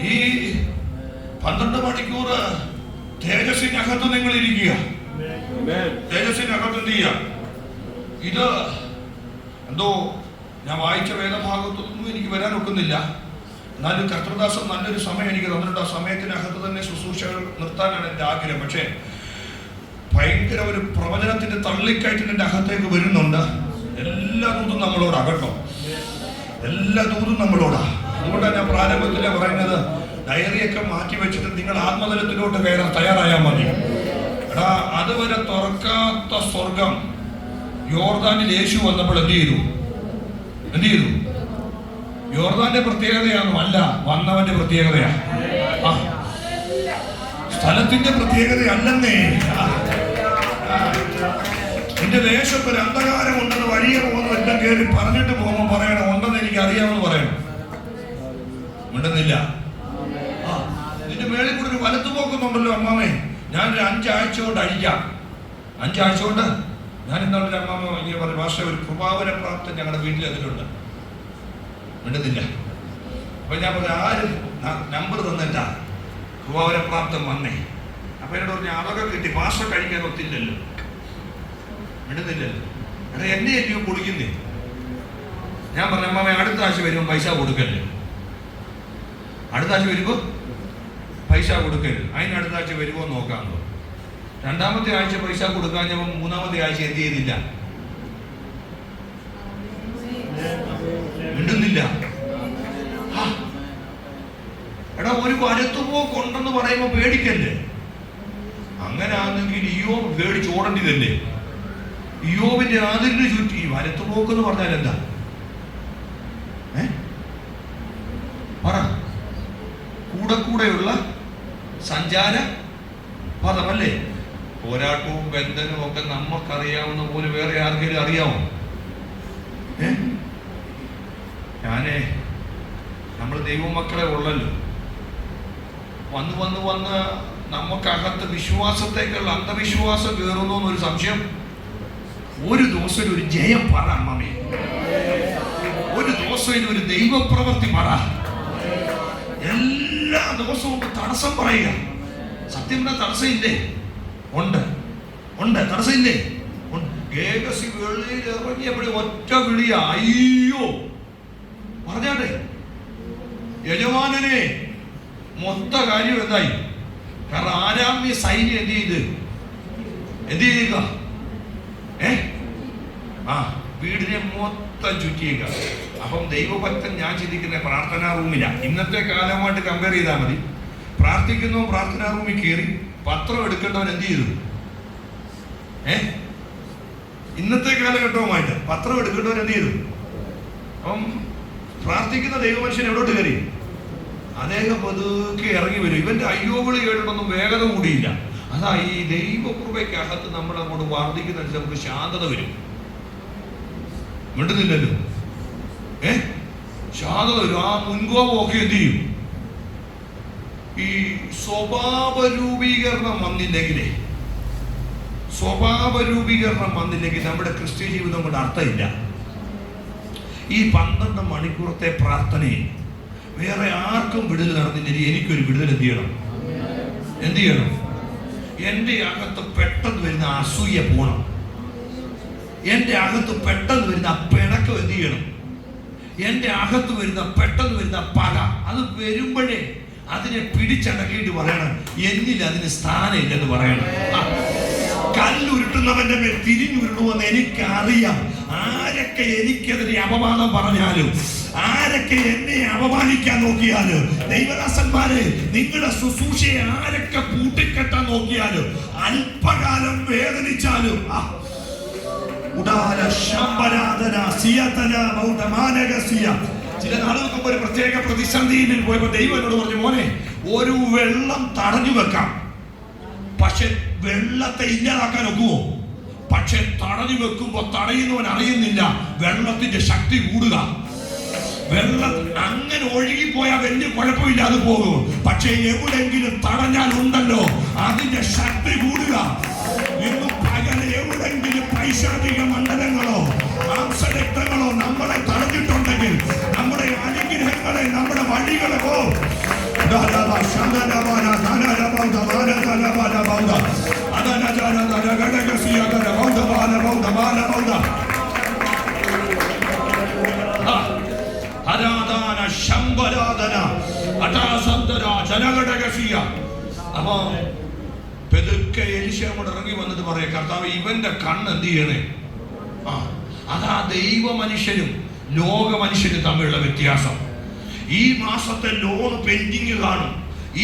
ഈ 12 മണിക്കൂർ തേജസ്സിനകത്ത് നിങ്ങൾ ഇരിക്കുക. തേജസ്സിനകത്ത് എന്ത് ചെയ്യുക? ഇത് എന്തോ ഞാൻ വായിച്ച വേദഭാഗത്തൊന്നും എനിക്ക് വരാൻ ഒക്കുന്നില്ല. എന്നാലും കർത്തൃദാസം നല്ലൊരു സമയം എനിക്ക് തന്നിട്ടുണ്ട്. ആ സമയത്തിനകത്ത് തന്നെ ശുശ്രൂഷകൾ നിർത്താനാണ് എൻ്റെ ആഗ്രഹം. പക്ഷേ ഭയങ്കര ഒരു പ്രവചനത്തിന്റെ തള്ളിക്കയറ്റിന്റെ അകത്തേക്ക് വരുന്നുണ്ട്. എല്ലാ ദൂതും നമ്മളോടാ കേട്ടോ, എല്ലാ ദൂതും നമ്മളോടാ. അതുകൊണ്ടാണ് ഞാൻ പ്രാരംഭത്തിലെ പറയുന്നത്, ഡയറിയൊക്കെ മാറ്റി വെച്ചിട്ട് നിങ്ങൾ ആത്മതലത്തിലോട്ട് കയറാൻ തയ്യാറായാൽ മതി. എടാ, അതുവരെ തുറക്കാത്ത സ്വർഗം യോർദാനിൽ യേശു വന്നപ്പോൾ എന്ത് ചെയ്തു? യോർദാന്റെ പ്രത്യേകതയാണോ? അല്ല, വന്നവന്റെ പ്രത്യേകതയാ. സ്ഥലത്തിന്റെ പ്രത്യേകതയല്ലെന്നേ. എന്റെ ദേശത്ത് ഒരു അന്ധകാരം ഉണ്ടെന്ന് വഴിയെ പോകുന്ന എല്ലാം കയറി പറഞ്ഞിട്ട് പോകുമ്പോൾ പറയണം ഉണ്ടെന്ന് എനിക്ക് അറിയാമെന്ന് പറയണം. ഉണ്ടെന്നില്ല. നിന്റെ മേളിൽ കൂടെ ഒരു വലത്തു പോക്കുന്നുണ്ടല്ലോ അമ്മാമേ. ഞാനൊരു 5 ആഴ്ച കൊണ്ട് അഴിക്കാം. 5 ആഴ്ച കൊണ്ട് ഞാൻ എന്നുള്ള അമ്മാമ ഇങ്ങനെ പറഞ്ഞു, ഭാഷ ഒരു കൃപാവന പ്രാപ്തം ഞങ്ങളുടെ വീട്ടിൽ അതിലുണ്ട്. ഉണ്ടെന്നില്ല. അപ്പൊ ഞാൻ പറഞ്ഞു ആരും നമ്പർ തന്നിട്ടാ കൃപാവന പ്രാപ്തം വന്നേ. അപ്പൊ എന്നോട് പറഞ്ഞു അതൊക്കെ കിട്ടി, ഭാഷ കഴിക്കാൻ ഒത്തില്ലല്ലോ. ഇടുന്നില്ലല്ലോ. എടാ എന്നെ ഏറ്റവും പൊളിക്കുന്നേ. ഞാൻ പറഞ്ഞു അമ്മാമ അടുത്ത ആഴ്ച വരുമ്പോൾ പൈസ കൊടുക്കല്ലേ. അടുത്ത ആഴ്ച വരുമ്പോൾ പൈസ കൊടുക്കരുത്. അതിന് അടുത്ത ആഴ്ച വരുമ്പോൾ നോക്കാമല്ലോ. 2ാമത്തെ ആഴ്ച പൈസ കൊടുക്കാഞ്ഞപ്പോൾ 3ാമത്തെ ആഴ്ച എന്ത് ചെയ്തില്ല? മിണ്ടുന്നില്ല. എടാ ഒരു വലത്തുപോക്കുണ്ടെന്ന് പറയുമ്പോ പേടിക്കല്ലേ. അങ്ങനെ ആണെങ്കിൽ ഇയ്യോബ് പേടിച്ച് ഓടേണ്ടതല്ലേ. ഇയ്യോബിന്റെ അതിരിന് ചുറ്റി വലത്തുപോക്കെന്ന് പറഞ്ഞാൽ എന്താ? പറ. കൂടെയുള്ള സഞ്ചാര പദമല്ലേ. പോരാട്ടവും ബന്ധനവും ഒക്കെ നമുക്കറിയാവുന്ന പോലെ വേറെ ആർക്കെങ്കിലും അറിയാമോ? നമ്മൾ ദൈവമക്കളെ ഉള്ളല്ലോ. വന്ന് നമുക്കകത്ത് വിശ്വാസത്തേക്കുള്ള അന്ധവിശ്വാസം കയറുന്നു എന്നൊരു സംശയം. ഒരു ദിവസം ഒരു ജയം പറ അമ്മേ. ഒരു ദിവസം ഒരു ദൈവപ്രവൃത്തി പറ. എല്ലാ ദിവസവും തടസ്സം പറയുക. സത്യം പറഞ്ഞാൽ തടസ്സമില്ലേ? ഉണ്ട്. തടസ്സമില്ലേ? ഗേഹസി വെളിയിൽ ഇറങ്ങിയപ്പോഴും ഒറ്റ വിളിയാ, അയ്യോ പറഞ്ഞാട്ടെ യജമാനനെ. മൊത്ത കാര്യം എന്തായി? കാരണം ആരാമ്യ സൈന്യം എന്ത് ചെയ്തേക്ക? വീടിനെ മൊത്തം ചുറ്റിയേക്ക. അപ്പം ദൈവഭക്തൻ ഞാൻ ചിന്തിക്കുന്ന പ്രാർത്ഥനാ റൂമില്ല. ഇന്നത്തെ കാലമായിട്ട് കമ്പയർ ചെയ്താൽ മതി. പ്രാർത്ഥിക്കുന്നു, പ്രാർത്ഥനാ റൂമിൽ കയറി പത്രം എടുക്കേണ്ടവൻ എന്ത് ചെയ്തു? ഇന്നത്തെ കാലഘട്ടവുമായിട്ട് പത്രം എടുക്കേണ്ടവൻ എന്ത് ചെയ്തു? അപ്പം പ്രാർത്ഥിക്കുന്ന ദൈവമനുഷ്യൻ എവിടോട്ട് കയറി? അദ്ദേഹം പതുക്കെ ഇറങ്ങി വരും. ഇവന്റെ അയ്യോവിളി കേട്ടിട്ടൊന്നും വേഗത കൂടിയില്ല. അതാ ഈ ദൈവകൃപയ്ക്കകത്ത് നമ്മൾ അങ്ങോട്ട് വർദ്ധിക്കുന്നതിന് നമുക്ക് ശാന്തത വരും. മിണ്ടുന്നില്ലല്ലോ. ശാന്തത വരും. ആ മുൻകോപമൊക്കെ എന്ത് ചെയ്യും? ഈ സ്വഭാവ രൂപീകരണം വന്നില്ലെങ്കിൽ നമ്മുടെ ക്രിസ്ത്യ ജീവിതം കൊണ്ട് അർത്ഥമില്ല. ഈ 12 മണിക്കൂറത്തെ പ്രാർത്ഥനയെ വേറെ ആർക്കും വിടുതൽ നടന്നില്ലെങ്കിൽ എനിക്കൊരു വിടുതൽ എന്ത് ചെയ്യണം? എൻ്റെ അകത്ത് പെട്ടെന്ന് വരുന്ന അസൂയ പോണം. എൻ്റെ അകത്ത് പെട്ടെന്ന് വരുന്ന പിണക്കം എന്ത് ചെയ്യണം? എൻ്റെ അകത്ത് പെട്ടെന്ന് വരുന്ന പക, അത് വരുമ്പോഴേ അതിനെ പിടിച്ചടക്കിയിട്ട് പറയണം എന്നിൽ അതിന് സ്ഥാനമില്ലെന്ന് പറയണം. കല്ലുരുട്ടുന്നവന്റെ മേൽ തിരിഞ്ഞുരുളുമെന്ന് എനിക്കറിയാം. ആരൊക്കെ എനിക്കെതിരെ അപവാദം പറഞ്ഞാലും, ആരൊക്കെ എന്നെ അപമാനിക്കാൻ നോക്കിയാലും, ദൈവദാസന്മാരെ നിങ്ങളുടെ ശുശ്രൂഷയെ ആരൊക്കെ പൂട്ടിക്കെട്ടാൻ നോക്കിയാലും, അല്പകാലം വേദനിച്ചാലും, ചില നാളുകൾക്ക് മുമ്പ് ഒരു പ്രത്യേക പ്രതിസന്ധിയിൽ പോയപ്പോ ദൈവം എന്നോട് പറഞ്ഞു, മോനെ ഒരു വെള്ളം തടഞ്ഞു വെക്കാം, പക്ഷെ വെള്ളത്തെ ഇല്ലാതാക്കാൻ ഒക്കുമോ? പക്ഷെ തടഞ്ഞു വെക്കുമ്പോ തടയുന്നവൻ അറിയുന്നില്ല വെള്ളത്തിന്റെ ശക്തി കൂടുക. വെള്ളം അങ്ങനെ ഒഴുകിപ്പോയാൽ വലിയ കുഴപ്പമില്ലാതെ പോകും. പക്ഷെ എവിടെങ്കിലും തടഞ്ഞാൽ ഉണ്ടല്ലോ അതിന്റെ ശക്തി കൂടുക. ഇന്ന് പകല് എവിടെങ്കിലും പൈശാചിക മണ്ഡലങ്ങളോ മാംസരക്തങ്ങളോ നമ്മളെ തടഞ്ഞിട്ടുണ്ടെങ്കിൽ നമ്മുടെ അനുഗ്രഹങ്ങളെ, നമ്മുടെ വഴികളോ അപ്പൊ പെതുക്കെ എലിശയോട് ഇറങ്ങി വന്നിട്ട് പറയാം, കർത്താവ് ഇവന്റെ കണ്ണ് എന്ത് ചെയ്യണേ? അതാ ദൈവ മനുഷ്യരും ലോക മനുഷ്യരും തമ്മിലുള്ള വ്യത്യാസം. ഈ മാസത്തെ ലോൺ പെൻഡിങ് കാണും,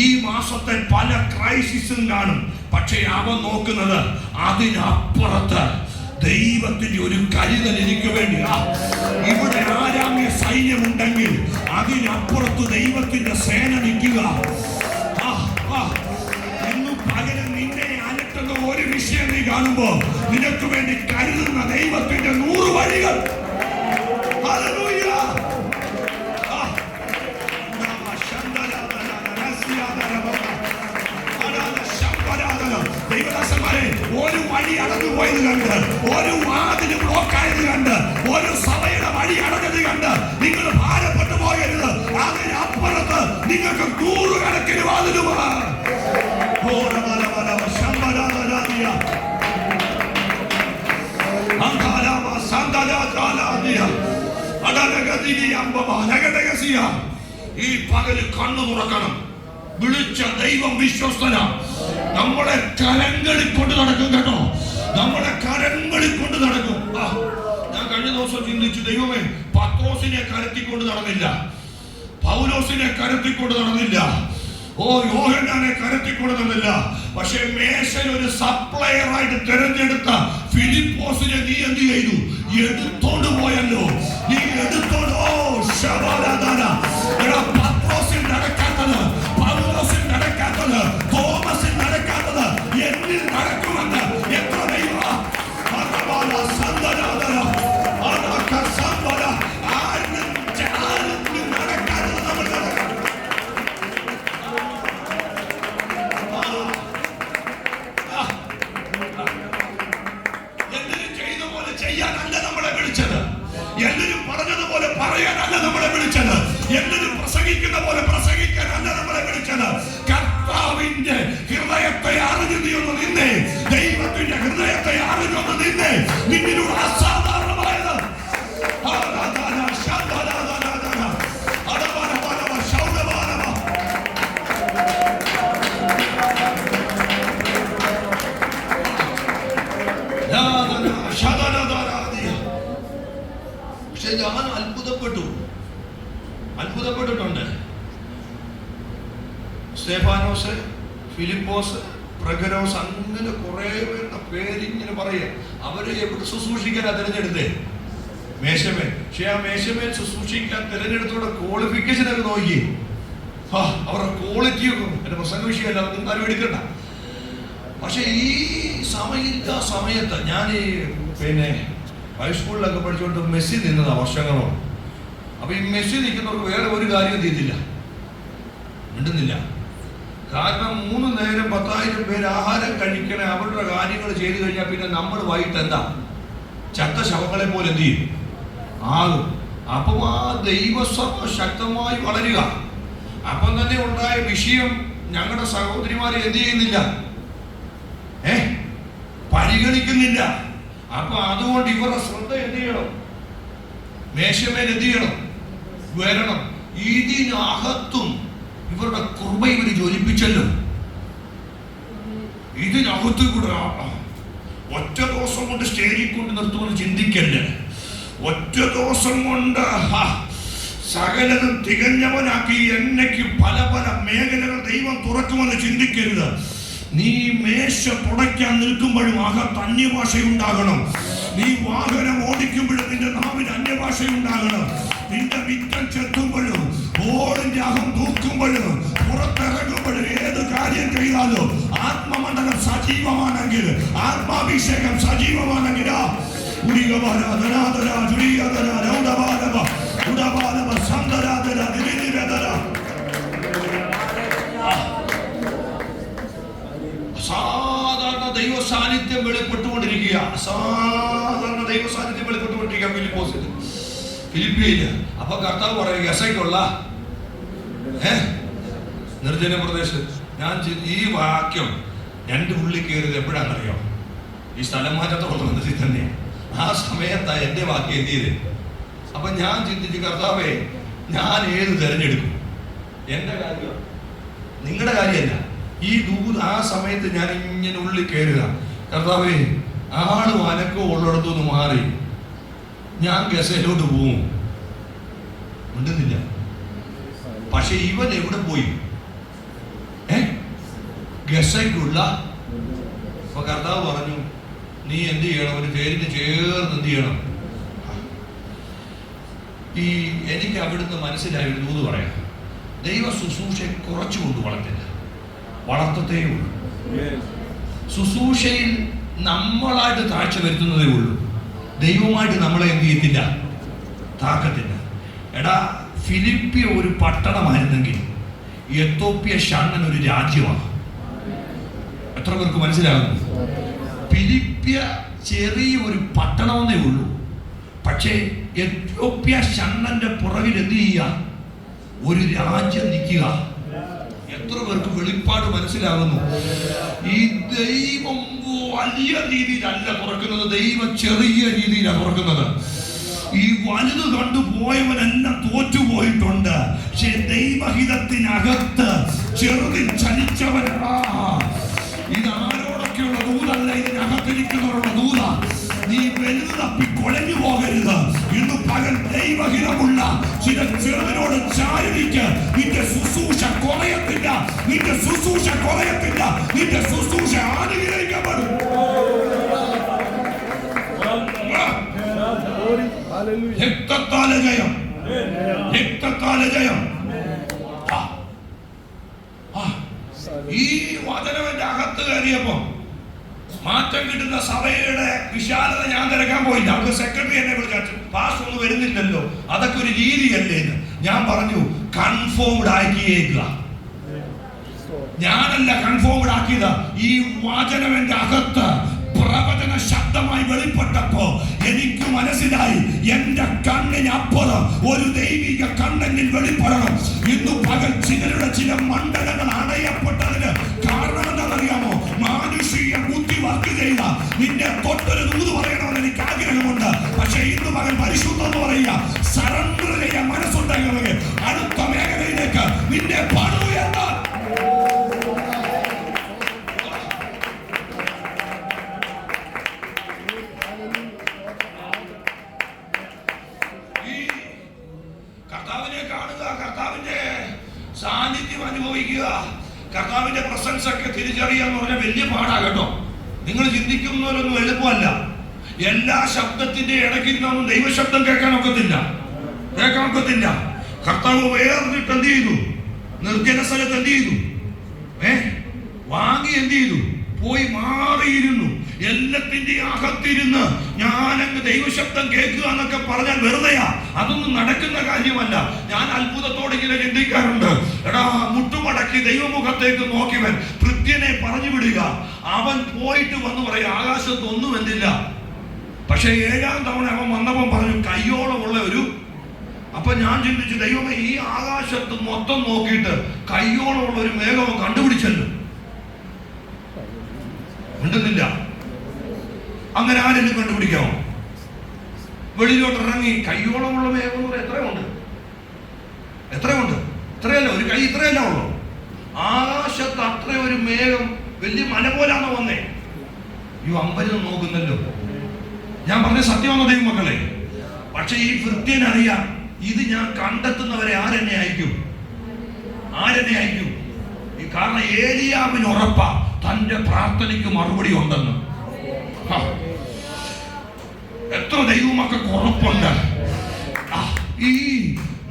ഈ മാസത്തെ പല ക്രൈസിസും കാണും. പക്ഷെ അവൻ നോക്കുന്നത് അതിനപ്പുറത്ത് ദൈവത്തിന്റെ ഒരു കരുതൽ എനിക്ക് വേണ്ടി. ഇവിടെ ആരാമ്യ സൈന്യമുണ്ടെങ്കിൽ അതിനപ്പുറത്ത് ദൈവത്തിന്റെ സേന നിൽക്കുക. ഇന്ന് പറ്റുന്ന ഒരു വിഷയം നീ കാണുമ്പോ നിനക്ക് വേണ്ടി കരുതുന്ന ദൈവത്തിന്റെ 100 വഴികൾ. ഹല്ലേലൂയ. ദൈവദാസന്മാരെ, ഒരു വഴി അടഞ്ഞു പോയത് കണ്ട്, ഒരു വാതിൽ ബ്ലോക്ക് ആയത് കണ്ട്, ഒരു സഭയുടെ വഴി അടഞ്ഞത് കണ്ട് നിങ്ങൾ ഭാരപ്പെട്ടു പോകരുത്. അതിനപ്പുറത്ത് നിങ്ങൾക്ക് 100 കണക്കിന് വാതിലുമാണ്. ഈ പകല് കണ്ണു തുറക്കണം. വിളിച്ച ദൈവം വിശ്വസ്തന. നമ്മളെ കരങ്ങളിൽ കൊണ്ട് നടക്കും കേട്ടോ, നമ്മളെ കരങ്ങളിൽ കൊണ്ട് നടക്കും. ഞാൻ കഴിഞ്ഞ ദിവസം ചിന്തിച്ചു, ദൈവമേ, പത്രോസിനെ കരത്തിക്കൊണ്ട് നടന്നില്ല, പൗലോസിനെ കരത്തിക്കൊണ്ട് നടന്നില്ല, യോഹന്നാനെ കരത്തിക്കൊണ്ട് നടന്നില്ല. പക്ഷെ മേശയിൽ ഒരു സപ്ലയർ ആയിട്ട് തെരഞ്ഞെടുത്ത ഫിലിപ്പോസിനെ നീ എന്ത് ചെയ്തു? എടുത്തോണ്ട് പോയല്ലോ. നീ എടുത്തോണ്ട് പത്രോസിൽ നടക്കാത്തത്, പൗലോസിൽ നടക്കാത്തത്, തോമസിൽ നടക്കാത്തത് എന്നിൽ നടക്കുമെന്ന് എത്ര ദൈവം നടക്കാത്തത് നമ്മൾ എല്ലാവരും ചെയ്ത പോലെ ചെയ്യാനല്ല നമ്മളെ വിളിച്ചത്, എല്ലാവരും പറഞ്ഞതുപോലെ പറയാനല്ല നമ്മളെ വിളിച്ചത്, എല്ലാവരും പ്രസംഗിക്കുന്ന പോലെ പ്രസംഗിക്കാനല്ല നമ്മളെ വിളിച്ചത്. കർത്താവിന്റെ ഹൃദയത്തെ അറിഞ്ഞു നീ ഒന്ന് നിന്നേ, ദൈവത്തിന്റെ ഹൃദയത്തെ അറിഞ്ഞൊന്ന് നിന്നേ. നിന്നിലൂടെ അസാധാരണമായത് പക്ഷെ ഞാൻ അത്ഭുതപ്പെട്ടിട്ടുണ്ട്. സ്തെഫാനോസ്, ഫിലിപ്പോസ്, പ്രഗരോസ്, അങ്ങനെ കുറെ പേരിങ്ങനെ പറയാ. അവരെ എവിടെ ശുശ്രൂഷിക്കാനാ തിരഞ്ഞെടുത്തേ? മേശമേൽ. പക്ഷെ ആ മേശമേൽ ശുശ്രൂഷിക്കാൻ തിരഞ്ഞെടുത്തോടെ ക്വാളിഫിക്കേഷൻ ഒക്കെ നോക്കിയേ. അവരുടെ ക്വാളിറ്റിയൊക്കെ എന്റെ പ്രസംഗ വിഷയമല്ല, നിങ്ങൾ ആരും എടുക്കണ്ട. പക്ഷെ ഈ സമയത്ത് ഞാൻ ഹൈസ്കൂളിലൊക്കെ പഠിച്ചുകൊണ്ട് മെസ്സി നിന്നതാ വർഷങ്ങളോളം. അപ്പൊ ഈ മെസ്സി നിൽക്കുന്നവർക്ക് വേറെ ഒരു കാര്യം ചെയ്തില്ല, മിണ്ടുന്നില്ല. കാരണം 3 നേരം 10,000 പേര് ആഹാരം കഴിക്കണേ, അവരുടെ കാര്യങ്ങൾ ചെയ്തു കഴിഞ്ഞാൽ പിന്നെ നമ്മൾ വൈകിട്ട് എന്താ ചത്ത ശവങ്ങളെ പോലെ എന്ത് ചെയ്യും? ആകും. അപ്പം ആ ദൈവസഭ ശക്തമായി വളരുക. അപ്പം തന്നെ ഉണ്ടായ വിഷയം ഞങ്ങളുടെ സഹോദരിമാരെ എന്ത് ചെയ്യുന്നില്ല, പരിഗണിക്കുന്നില്ല. അപ്പൊ അതുകൊണ്ട് ഇവരുടെ ശ്രദ്ധ എന്ത് ചെയ്യണം? മേശമേൽ എന്ത് ചെയ്യണം? വരണം. ഇതിനകത്തും ഇവരുടെ കൃപ ഇവര് ജ്വലിപ്പിച്ചല്ലോ. ഇതിനകത്ത് കൂടെ ഒറ്റ ദിവസം കൊണ്ട് സ്റ്റേജിൽ കൊണ്ട് നിർത്തുമെന്ന് ചിന്തിക്കല്ലേ. ഒറ്റ ദിവസം കൊണ്ട് സകലതും തികഞ്ഞവനാക്കി എന്നയ്ക്ക് പല പല മേഖലകൾ ദൈവം തുറക്കുമെന്ന് ചിന്തിക്കരുത്. നീ മേശ തുടയ്ക്കാൻ നിൽക്കുമ്പോഴും അകത്ത് അന്യഭാഷയുണ്ടാകണം. നീ വാഹനം ഓടിക്കുമ്പോഴും നിന്റെ നാവിന് അന്യഭാഷയുണ്ടാകണം. നിന്റെ വിറ്റം ചെത്തുമ്പോഴും ഓടിന്റെ അകം തൂക്കുമ്പോഴും പുറത്തിറങ്ങുമ്പോഴും ഏത് കാര്യം ചെയ്താലും ആത്മമണ്ഡലം സജീവമാണെങ്കിൽ, ആത്മാഭിഷേകം സജീവമാണെങ്കിൽ അസാധാരണ ദൈവ സാന്നിധ്യം വെളിപ്പെട്ടുകൊണ്ടിരിക്കുക. അസാധാരണ ദൈവ സാന്നിധ്യം വെളിപ്പെട്ടുകൊണ്ടിരിക്കുക ഫിലിപ്പിയില്. അപ്പൊ കർത്താവ് പറയുക, ഗസയ്ക്കുള്ള നിർജ്ജന പ്രദേശത്ത് ഞാൻ ഈ വാക്യം എൻ്റെ ഉള്ളിൽ കയറിയത് എപ്പോഴാണെന്നറിയോ? ഈ സ്ഥലം മാറ്റത്തോളം ബന്ധത്തിൽ തന്നെയാണ്. ആ സമയത്താണ് എൻ്റെ വാക്യം എത്തിയത്. അപ്പൊ ഞാൻ ചിന്തിച്ചു, കർത്താവേ, ഞാൻ ഏത് തിരഞ്ഞെടുക്കും? എൻ്റെ കാര്യം, നിങ്ങളുടെ കാര്യമല്ല. ഈ ആ സമയത്ത് ഞാൻ ഇങ്ങനെ ഉള്ളിൽ കയറുക, കർത്താവേ, ആളും അനക്കോ ഉള്ളിടത്തുനിന്ന് മാറി ഞാൻ ഗസയിലോട്ട് പോവും. മിണ്ടുന്നില്ല. പക്ഷെ ഇവൻ എവിടെ പോയി? ഗസയ്ക്കുള്ള. അപ്പൊ കർത്താവ് പറഞ്ഞു, നീ എന്ത് ചെയ്യണം? ഒരു പേരിന് ചേർന്ന് എന്ത് ചെയ്യണം? എനിക്ക് അവിടുന്ന് മനസ്സിലായിരുന്നു എന്ന് പറയാം. ദൈവ ശുശ്രൂഷയെ കുറച്ചുകൊണ്ട് വളർത്തില്ല, വളർത്തത്തേ ഉള്ളൂ. ശുശ്രൂഷയിൽ നമ്മളായിട്ട് താഴ്ച വരുത്തുന്നതേ ഉള്ളൂ. ദൈവമായിട്ട് നമ്മളെ എന്ത് ചെയ്യത്തില്ല, താക്കത്തില്ല. എടാ, ഫിലിപ്പിയ ഒരു പട്ടണമായിരുന്നെങ്കിൽ എത്യോപ്യ ഷണ്ണൻ ഒരു രാജ്യമാണ്. എത്ര പേർക്ക് മനസ്സിലാകുന്നു? ഫിലിപ്പിയ ചെറിയ ഒരു പട്ടണമെന്നേ ഉള്ളൂ. പക്ഷേ എത്യോപ്യ ഷണ്ണന്റെ പുറകിൽ എന്ത് ചെയ്യുക, ഒരു രാജ്യം നിൽക്കുക. എത്ര പേർക്ക് വെളിപ്പാട് മനസ്സിലാകുന്നു? ഈ ദൈവം വലിയ രീതിയിലല്ല തുറക്കുന്നത്, ദൈവം ചെറിയ രീതിയിലാണ് തുറക്കുന്നത്. ഈ വലുത് കണ്ടു പോയവനെല്ലാം തോറ്റുപോയിട്ടുണ്ട്. പക്ഷെ ദൈവഹിതത്തിനകത്ത് ചെറുതിൽ ചലിച്ചവൻ, ഇത് ആരോടൊക്കെയുള്ള ദൂതല്ല, ഇതിനകത്തിരിക്കുന്നവരുടെ ദൂത. നീ വലുത് തപ്പി കൊലഞ്ഞു പോകരുത്. ഇന്ന് പകൽ ദൈവഹിതമുള്ള ചില ചെറുതിനോട് ചാരിക്ക്. നിന്റെ ശുശ്രൂഷ കുറയത്തില്ല, നിന്റെ ശുശ്രൂഷ കുറയത്തില്ല, നിന്റെ ശുശ്രൂഷ അനുഗ്രഹിക്കപ്പെടും. രക്തത്താലെ ജയം, രക്തത്താലെ ജയം. ഈ വചനം എന്റെ അകത്ത് കയറിയപ്പോ മാറ്റം കിട്ടുന്ന സഭയുടെ വിശാലത ഞാൻ തിരക്കാൻ പോയില്ല. അവർക്ക് സെക്രട്ടറി എന്നെ വിളിച്ചു, പാസ് ഒന്നും വരുന്നില്ലല്ലോ, അതൊക്കെ ഒരു രീതിയല്ലേ എന്ന് ഞാൻ പറഞ്ഞു. കൺഫോംഡ് ആക്കിയേക്കുക. ഞാനല്ല കൺഫോംഡ് ആക്കിയത്. ഈ വചനം എന്റെ അകത്ത് പ്രവചന ശബ്ദമായി വെളിപ്പെട്ടപ്പോ എനിക്ക് മനസ്സിലായി, എന്റെ കണ്ണിനപ്പുറം ഒരു ദൈവിക കണ്ണെന്നിൽ വെളിപ്പെടണം. ഇന്നു പകൽ ചിലരുടെ ചില മണ്ഡലങ്ങൾ അടയപ്പെട്ടതിന് കാരണം എന്താണെന്നറിയാമോ? മാനുഷിക ബുദ്ധി വർക്ക് ചെയ്ത നിന്നെ തൊട്ടൊരു ദൂത് പറയണമെന്ന് എനിക്ക് ആഗ്രഹമുണ്ട്. പക്ഷെ ഇന്ന് പകൽ പരിശുദ്ധം എന്ന് പറയുക, സറണ്ടർ ചെയ്യാൻ മനസ്സുണ്ടെങ്കിൽ അടുത്ത മേഖലയിലേക്ക് നിന്നെ പണു എന്നാൽ സാന്നിധ്യം അനുഭവിക്കുക, കർത്താവിന്റെ പ്രസൻസ് ഒക്കെ തിരിച്ചറിയാന്ന് പറഞ്ഞാൽ വലിയ പാടാ കേട്ടോ. നിങ്ങൾ ചിന്തിക്കുന്നവരൊന്നും എളുപ്പമല്ല. എല്ലാ ശബ്ദത്തിന്റെ ഇടയ്ക്കിരുന്നൊന്നും ദൈവശബ്ദം കേൾക്കാൻ ഒക്കത്തില്ല. കർത്താവ് വേർന്നിട്ട് എന്ത് ചെയ്തു? നിർജ്ജന സ്ഥലത്ത് എന്ത് ചെയ്തു? വാങ്ങി എന്ത് ചെയ്തു? പോയി മാറിയിരുന്നു. എല്ലാത്തിന്റെ അകത്തിരുന്ന് ഞാനങ്ങ് ദൈവശബ്ദം കേൾക്കുക എന്നൊക്കെ പറഞ്ഞാൽ വെറുതെയാ. അതൊന്നും നടക്കുന്ന കാര്യമല്ല. ഞാൻ അത്ഭുതത്തോടെ ഇങ്ങനെ ചിന്തിക്കാറുണ്ട്. എടാ, മുട്ടുമടക്കി ദൈവമുഖത്തേക്ക് നോക്കിയവൻ ഭൃത്യനെ പറഞ്ഞു വിടുക. അവൻ പോയിട്ട് വന്ന് പറയും, ആകാശത്തൊന്നും എന്തില്ല. പക്ഷെ 7ാം തവണ അവൻ വന്നവൻ പറഞ്ഞു, കയ്യോളമുള്ള ഒരു. അപ്പൊ ഞാൻ ചിന്തിച്ചു, ദൈവമേ, ഈ ആകാശത്ത് മൊത്തം നോക്കിയിട്ട് കയ്യോളമുള്ള ഒരു മേഘം കണ്ടുപിടിച്ചല്ലോ. ഉണ്ടെന്നില്ല. അങ്ങനെ ആരെങ്കിലും കണ്ടുപിടിക്കാമോ? വെളിയിലോട്ട് ഇറങ്ങി കയ്യോളമുള്ള മേഘം എന്ന് പറയാൻ എത്രയുണ്ട്? ഇത്രയല്ല, ഒരു കൈ ഇത്രയല്ല ഉള്ളൂ. ആകാശത്ത് അത്ര ഒരു മേഘം വലിയ മല പോലാണോ വന്നേ? ഈ അമ്പലം നോക്കുന്നല്ലോ. ഞാൻ പറഞ്ഞ സത്യമാണോ ദൈവമക്കളെ? പക്ഷെ ഈ ഭൃത്യനറിയാം, ഇത് ഞാൻ കണ്ടെത്തുന്നവരെ ആരെന്നെ അയക്കും? കാരണം ഏലിയാവിന് ഉറപ്പാ തന്റെ പ്രാർത്ഥനയ്ക്ക് മറുപടി ഉണ്ടെന്ന്. എത്ര ദൈവമക്കൾക്ക് ഉറപ്പുണ്ട്? ഈ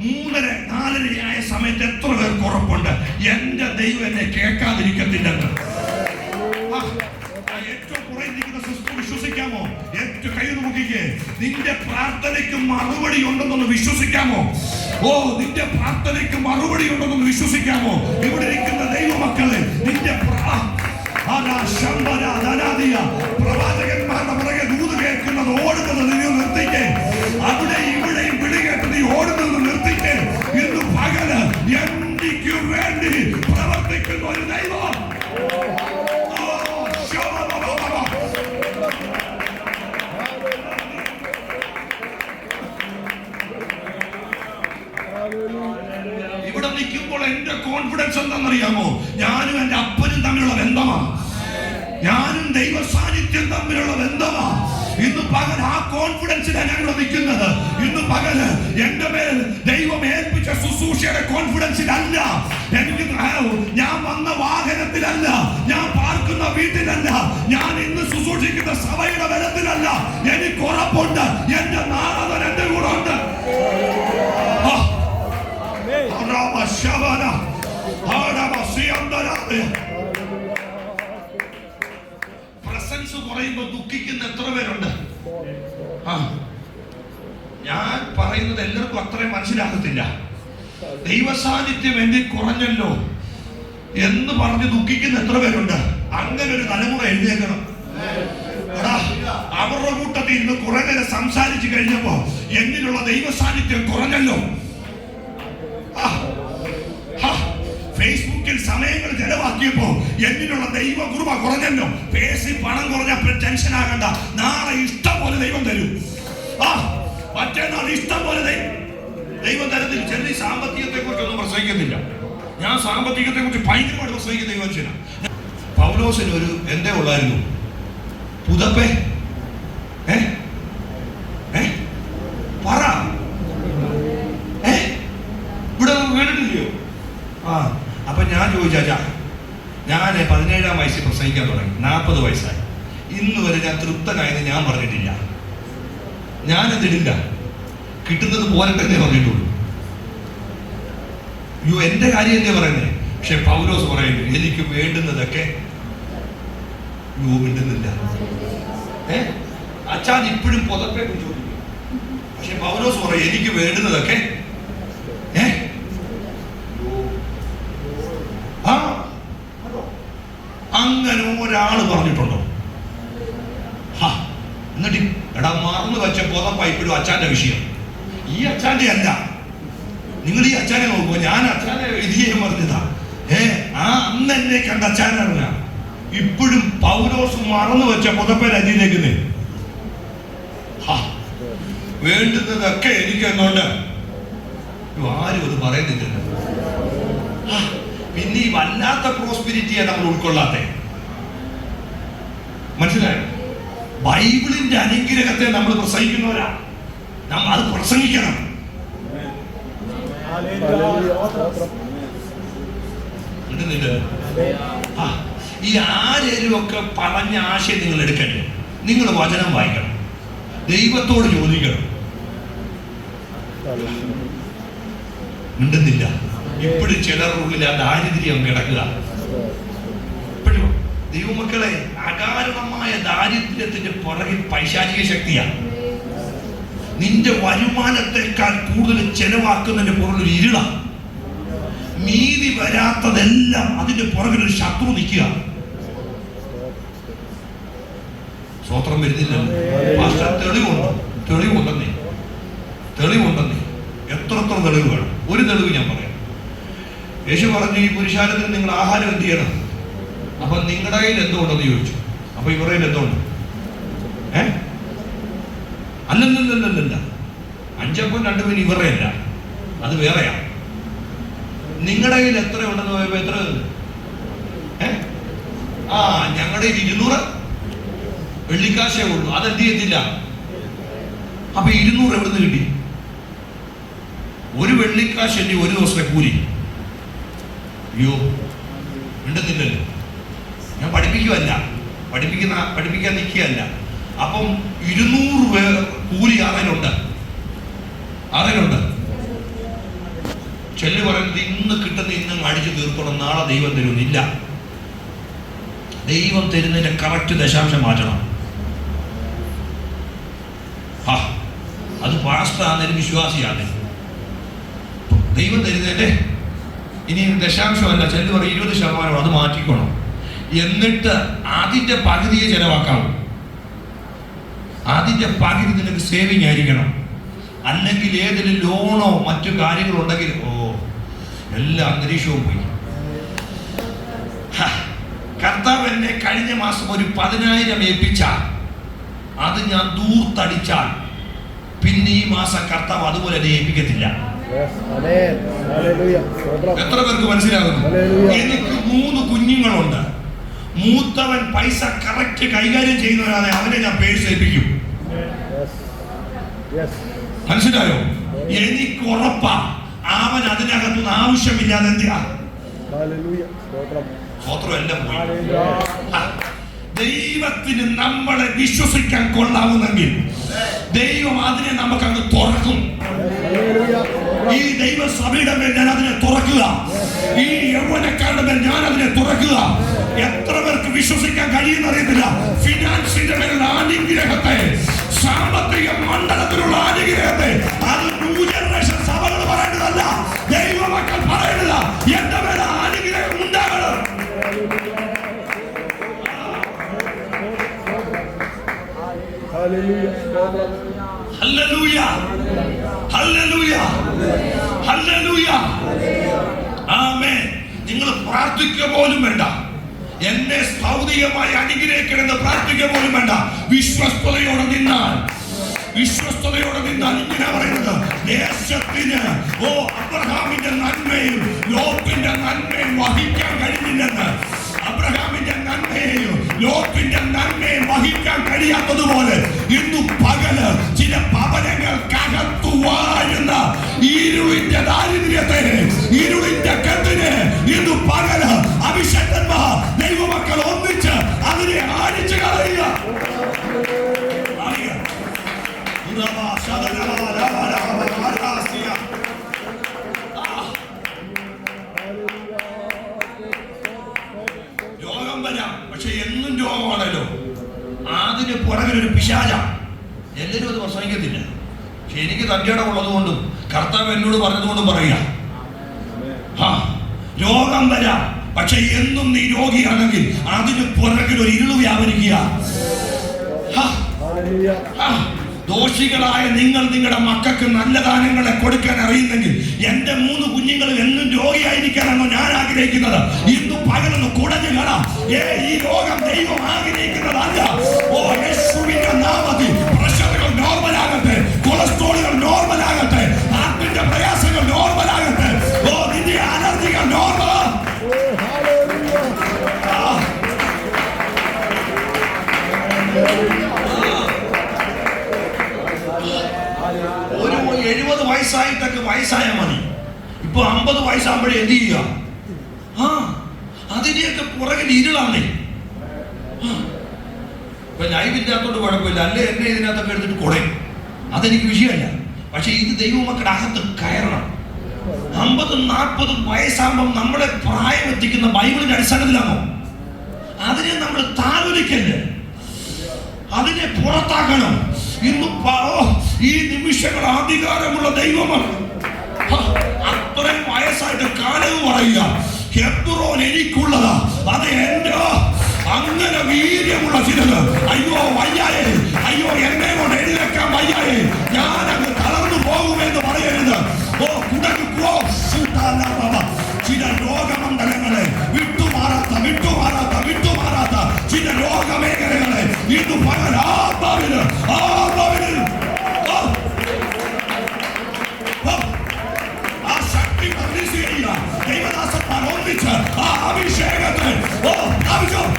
3:30-4:30 സമയത്ത് എത്ര പേർക്ക് ഉറപ്പുണ്ട് എന്റെ ദൈവം എന്നെ കേൾക്കാതിരിക്കത്തില്ലെന്ന്? ഏറ്റവും കുറഞ്ഞിരിക്കുന്ന സിസ്റ്റർ വിശ്വസിക്കാമോ? ഏറ്റവും കൈ നോക്കിക്കേ. നിന്റെ പ്രാർത്ഥനയ്ക്ക് മറുപടി ഉണ്ടെന്നൊന്ന് വിശ്വസിക്കാമോ? നിന്റെ പ്രാർത്ഥനയ്ക്ക് മറുപടി ഉണ്ടെന്നൊന്ന് വിശ്വസിക്കാമോ? ഇവിടെ ഇരിക്കുന്ന ദൈവമക്കളെ, നിന്റെ പ്രവാചകന്മാരുടെ പുറകെ ദൂത് കേൾക്കുന്നത്, ഓടുന്നത് നീ നിർത്തിക്കേ. അവിടെ ഇവിടെയും വിളി കേട്ട് നീ ഓടുന്നത് നിർത്തിക്കേ. ഇന്ന് പകല് എനിക്ക് വേണ്ടി പ്രവർത്തിക്കുന്ന ഒരു ദൈവം. ഇവിടെ നിൽക്കുമ്പോൾ എന്റെ കോൺഫിഡൻസ് എന്താണെന്നറിയാമോ? ഞാനും എന്റെ അപ്പനും തമ്മിലുള്ള ബന്ധമാണ്. ഞാനും ദൈവ സാന്നിധ്യം തമ്മിലുള്ള ബന്ധമാണ്. ഇന്ന് പകൽ ആ കോൺഫിഡൻസിലാണ് ഞങ്ങൾ നിൽക്കുന്നത്. ഇന്ന് പകല് എന്റെ മേൽ ദൈവം ഏൽപ്പിച്ച ശുശ്രൂഷയുടെ കോൺഫിഡൻസിലല്ല. എനിക്ക് ഞാൻ വന്ന വാഹനത്തിലല്ല, ഞാൻ പാർക്കുന്ന വീട്ടിലല്ല, ഞാൻ ഇന്ന് ശുശ്രൂഷിക്കുന്ന സഭയുടെ ബലത്തിലല്ല. എനിക്ക് ഉറപ്പുണ്ട്, എന്റെ നാഥൻ എന്റെ കൂടെ ഉണ്ട്. പറയുമ്പോൾ ദുഃഖിക്കുന്ന എത്ര പേരുണ്ട്? ഞാൻ പറയുന്നത് എല്ലാവർക്കും അത്രയും മനസ്സിലാകത്തില്ല. ദൈവസാന്നിധ്യം എന്നിൽ കുറഞ്ഞല്ലോ എന്ന് പറഞ്ഞ് ദുഃഖിക്കുന്ന എത്ര പേരുണ്ട്? അങ്ങനെ ഒരു തലമുറ എഴുന്നേക്കണം. അവരുടെ കൂട്ടത്തിൽ ഇന്ന് കുറെ നേരം സംസാരിച്ചു കഴിഞ്ഞപ്പോ എന്നിലുള്ള ദൈവസാന്നിധ്യം കുറഞ്ഞല്ലോ. ഫേസ്ബുക്കിൽ സമയങ്ങൾ ചെലവാക്കിയപ്പോ എന്നിലുള്ള ദൈവകൃപ കുറഞ്ഞല്ലോ. പേസിൽ പണം കുറഞ്ഞപ്പോൾ ടെൻഷൻ ആകണ്ട. നാളെ ഇഷ്ടം പോലെ ദൈവം തരും. മറ്റേനാൾ ഇഷ്ടം പോലെ ദൈവം തരത്തിൽ. ചെറിയ സാമ്പത്തികത്തെ കുറിച്ചൊന്നും പ്രസംഗിക്കുന്നില്ല. ഞാൻ സാമ്പത്തികത്തെ കുറിച്ച് ഭയങ്കരമായിട്ട് പ്രസംഗിക്കുന്ന ദൈവമനുഷ്യനാ. പൗലോസിന് ഒരു എന്തേ ഉള്ളായിരുന്നു? പുതപ്പേ പറ ഇവിടെ വീണിട്ടില്ലയോ? അപ്പൊ ഞാൻ ചോദിച്ചാ, ഞാൻ 17-ാം വയസ്സിൽ പ്രസംഗിക്കാൻ തുടങ്ങി. 40 വയസ്സായി. ഇന്ന് വരെ ഞാൻ തൃപ്തനായെന്ന് ഞാൻ പറഞ്ഞിട്ടില്ല. ഞാനെന്തിടില്ല, കിട്ടുന്നത് പോരട്ടെ എന്നേ പറഞ്ഞിട്ടുള്ളൂ. എന്റെ കാര്യം എന്നെ പറയുന്നേ. പക്ഷെ പൗലോസ് പറയുന്നു, എനിക്ക് വേണ്ടുന്നതൊക്കെ കിട്ടുന്നില്ല. അച്ഛൻ ഇപ്പോഴും പുതപ്പെ കുറിച്ച് ചോദിക്കും. പക്ഷെ പൗലോസ് പറയും, എനിക്ക് വേണ്ടുന്നതൊക്കെ അങ്ങനെ ഒരാള് പറഞ്ഞിട്ടുണ്ടോ? എന്നിട്ട് എടാ മറന്നു വെച്ച പുതപ്പ ഇപ്പോഴും അച്ഛന്റെ വിഷയം. ഈ അച്ഛന്റെ അല്ല. നിങ്ങൾ ഈ അച്ഛനെ നോക്കുമ്പോ ഞാൻ അച്ഛനെ വിധിയും പറഞ്ഞതാ. അന്ന് എന്നെ കണ്ട അച്ഛനറിഞ്ഞ ഇപ്പോഴും പൗലോസ് മറന്നു വെച്ച പുതപ്പേൽ അന്വേഷിക്കുന്നേ. വേണ്ടുന്നതൊക്കെ എനിക്ക് എന്നുണ്ട്. ആരും അത് പറയുന്നില്ല. പിന്നെ ഈ വല്ലാത്ത പ്രോസ്പെരിറ്റിയെ നമ്മൾ ഉൾക്കൊള്ളാത്തെ. മനസ്സിലായോ? ബൈബിളിന്റെ അനുഗ്രഹത്തെ നമ്മൾ പ്രസംഗിക്കുന്നവരാ. നമ്മൾ അത് പ്രസംഗിക്കണം. ഈ ആരേലും ഒക്കെ പറഞ്ഞ ആശയം നിങ്ങൾ എടുക്കട്ടെ. നിങ്ങൾ വചനം വായിക്കണം, ദൈവത്തോട് ചോദിക്കണം. മിണ്ടുന്നില്ല. ഇപ്പോഴും ചിലരുടെ ഉള്ളിൽ ആ ദാരിദ്ര്യം കിടക്കുക. ഇപ്പോഴും ദൈവമക്കളെ, അകാരണമായ ദാരിദ്ര്യത്തിന്റെ പുറകിൽ പൈശാചിക ശക്തിയാണ്. നിന്റെ വരുമാനത്തെക്കാൾ കൂടുതൽ ചെലവാക്കുന്നതിന്റെ പുറകിൽ ഇരുള. നീതി വരാത്തതെല്ലാം അതിന്റെ പുറകിൽ ഒരു ശത്രു നിൽക്കുക. സ്വത്രം വരുന്നില്ല. തെളിവുണ്ടെന്നേ. എത്ര തെളിവ് വേണം? ഒരു തെളിവ് ഞാൻ പറയാം. യേശു പറഞ്ഞു, ഈ പുരുഷാരത്തിന് നിങ്ങൾ ആഹാരം എന്ത് ചെയ്യണം? അപ്പൊ നിങ്ങളുടെ കയ്യിൽ എന്തുകൊണ്ടെന്ന് ചോദിച്ചു. അപ്പൊ ഇവരുടെ കയ്യിൽ എന്തുകൊണ്ട്? അല്ലല്ലല്ലല്ല, 5 മീൻ ഇവരുടെ അല്ല, അത് വേറെയാ. നിങ്ങളുടെ കയ്യിൽ എത്ര ഉണ്ടെന്ന് പോയപ്പോ എത്ര? ഞങ്ങളുടെ 200 വെള്ളിക്കാശേ ഉള്ളൂ. അതെന്ത് ചെയ്യത്തില്ല. അപ്പൊ 200 എവിടുന്ന് കിട്ടി? ഒരു വെള്ളിക്കാശല്ലേ ഒരു ദിവസത്തെ കൂലി. അയ്യോ, മിണ്ടുന്നില്ലല്ലോ. ഞാൻ പഠിപ്പിക്കാൻ നിൽക്കുകയല്ല. അപ്പം 200 കൂലി ആറിനുണ്ട്. ചെല്ലു പറയുന്നത് ഇന്ന് കിട്ടുന്ന ഇന്ന് അടിച്ചു തീർക്കണം, നാളെ ദൈവം തരുന്നില്ല. ദൈവം തരുന്നതിന്റെ കറക്റ്റ് ദശാംശം മാറ്റണം. അത് പാസ്റ്ററാണെങ്കിലും വിശ്വാസിയാണ്. ദൈവം തരുന്നതിന്റെ ഇനി ദശാംശമല്ല, ചെല്ലു പറയും 20% അത് മാറ്റിക്കണം. എന്നിട്ട് അതിന്റെ പകുതിയെ ചെലവാക്കാവൂ. അതിന്റെ പകുതി നിനക്ക് സേവിങ് ആയിരിക്കണം. അല്ലെങ്കിൽ ഏതെങ്കിലും ലോണോ മറ്റു കാര്യങ്ങളുണ്ടെങ്കിൽ എല്ലാ അന്തരീക്ഷവും പോയി. കർത്താവ് എന്നെ കഴിഞ്ഞ മാസം ഒരു 10,000 ഏൽപ്പിച്ചാൽ അത് ഞാൻ ദൂർത്തടിച്ചാൽ പിന്നെ ഈ മാസം കർത്താവ് അതുപോലെ എന്നെ ഏൽപ്പിക്കത്തില്ല. എത്ര പേർക്ക് മനസ്സിലാകുന്നു? എനിക്ക് 3 കുഞ്ഞുങ്ങളുണ്ട്. മൂത്തവൻ പൈസ കറക്റ്റ് കൈകാര്യം ചെയ്യുന്നവരാണ്. അവനെ ഞാൻ പേഴ്സ് ഏൽപ്പിക്കും. മനസ്സിലായോ? എനിക്ക് ഉറപ്പാ അവൻ അതിനകത്തുനിന്ന് ആവശ്യമില്ലാതെ എന്തിനാ സ്വത്രം എല്ലാം പോയി. ദൈവത്തിന് നമ്മളെ വിശ്വസിക്കാൻ കൊള്ളാവുന്നെങ്കിൽ ദൈവം അതിനെ നമുക്കങ്ങ് തുറക്കും. ഈ ദൈവസഭയുടെ മേൽ ഞാൻ അതിനെ തുറക്കുക. ഈ യൗവനക്കാരുടെ മേൽ ഞാൻ അതിനെ തുറക്കുക. എത്ര പേർക്ക് വിശ്വസിക്കാൻ കഴിയുന്ന അറിയത്തില്ല. ഫിനാൻസിന്റെ മേലുള്ള അനുഗ്രഹത്തെ, സാമ്പത്തിക മണ്ഡലത്തിലുള്ള അനുഗ്രഹത്തെ, അത് ന്യൂ ജനറേഷൻ സഭകൾ പറയേണ്ടതല്ല, ദൈവമക്കൾ പറയേണ്ടത്. എന്റെ മേലെ അനുഗ്രഹം ഉണ്ടാകണം. ഹല്ലേലൂയ, ഹല്ലേലൂയ, ഹല്ലേലൂയ, ആമേൻ. നിങ്ങൾ പ്രാർത്ഥിക്കുക പോലും വേണ്ട, എന്നെ ഭൗതികമായി അനുഗ്രഹിക്കണമെന്ന് പ്രാർത്ഥിക്കുക പോലും വേണ്ട. വിശ്വസ്തയോടെ നിന്നാൽ, വിശ്വസ്തയോടെ നിന്നാൽ ഇങ്ങനെ പറയുന്നത്, ദേശത്തിന് അബ്രഹാമിന്റെ നന്മയും ലോത്തിന്റെ നന്മയും വഹിക്കാൻ കഴിഞ്ഞില്ലെന്ന്. അബ്രഹാമിന്റെ നന്മയെയും ലോത്തിന്റെ നന്മയും വഹിക്കാൻ കഴിയാത്തതുപോലെ ഇന്നു പകല് ചില ഭവനങ്ങൾക്കകത്തു വാഴുന്ന ഇരുളിന്റെ ദാരിദ്ര്യത്തെ, ഇരുളിന്റെ കെട്ടിനെ ഇന്നു പകല് അഭിഷേകന്മാർ ദൈവമക്കൾ ഒന്നിച്ച് അതിനെ ആടിച്ചു കളയുക. രോഗം വരാം, പക്ഷെ എന്നും രോഗമാണല്ലോ. അതിന് പുറകിലൊരു പിശാച. എല്ലാവരും അത് പ്രസംഗിക്കത്തില്ല, പക്ഷെ എനിക്ക് തന്റെ ഉള്ളത് കൊണ്ടും കർത്താവ് എന്നോട് പറഞ്ഞതുകൊണ്ടും പറയുക, രോഗം വരാം, പക്ഷെ എന്നും നീ രോഗിയാണെങ്കിൽ അതിന് പുറകിൽ ഒരു ഇരുള് വ്യാപരിക്കുക. ദോഷികളായ നിങ്ങൾ നിങ്ങളുടെ മക്കൾക്ക് നല്ല ദാനങ്ങളെ കൊടുക്കാൻ അറിയുന്നെങ്കിൽ എന്റെ 3 കുഞ്ഞുങ്ങൾ എന്നും രോഗിയായിരിക്കാനാണോ ഞാൻ ആഗ്രഹിക്കുന്നത്? ഇന്ന് പകലൊന്ന് കുടഞ്ഞു കാണാം. ഈ രോഗം ദൈവം ആഗ്രഹിക്കുന്നതല്ല. യേശുവിന്റെ നാമത്തിൽ പ്രഷറുകൾ നോർമലാകട്ടെ, കൊളസ്ട്രോളുകൾ നോർമലാകട്ടെ, ഹാർട്ടിന്റെ പ്രയാസങ്ങൾ നോർമലാകട്ടെ, നിന്റെ അലർജികൾ നോർമൽ. ഒരു 70 വയസ്സായിട്ടൊക്കെ വയസ്സായാൽ മതി. ഇപ്പൊ 50 വയസ്സാകുമ്പോഴേ എന്ത് ചെയ്യുക? അതിനെയൊക്കെ പുറകിൽ ഇരുളാണ്. ഇപ്പൊ ലൈവില്ലാത്തോണ്ട് കുഴപ്പമില്ല, അല്ലേ എന്നെ ഇതിനകത്തൊക്കെ എടുത്തിട്ട് കുടയും, അതെനിക്ക് വിഷയമല്ല. പക്ഷെ ഇത് ദൈവമക്കളുടെ അകത്ത് കയറണം. 50-40 വയസ്സാകുമ്പോൾ നമ്മളെ പ്രായം എത്തിക്കുന്ന ബൈബിളിന്റെ അടിസ്ഥാനത്തിലാണോ? അതിനെ നമ്മൾ താലോലിക്കല്ലേ, അതിനെ പുറത്താക്കണം. ഇന്ന് ഈ നിമിഷങ്ങൾ അധികാരമുള്ള ദൈവമാണ്. അത്രയും വയസ്സായിട്ട് കാലവും പറയുക, ഹെബ്രോൻ എനിക്കുള്ളതാ, അത് എന്റെ. അങ്ങനെ വീര്യമുള്ള ചിലത്, അയ്യോ വയ്യായേ, അയ്യോ എന്നെ കൊണ്ട് എഴുന്നേക്കാൻ വയ്യായേ, ഞാനങ്ങ് തളർന്നു പോകുമെന്ന് പറയരുത്. ചില രോഗമണ്ഡലങ്ങളെ വിട്ടുമാറാത്ത ചില രോഗമേഖലകളെ ഇന്ന് പകൽ ആത്മാവിന് ആ ശക്തി ദൈവദാസന്മാർ ഒന്നിച്ച് ആ അഭിഷേകത്തെ പ്രാപിക്കാൻ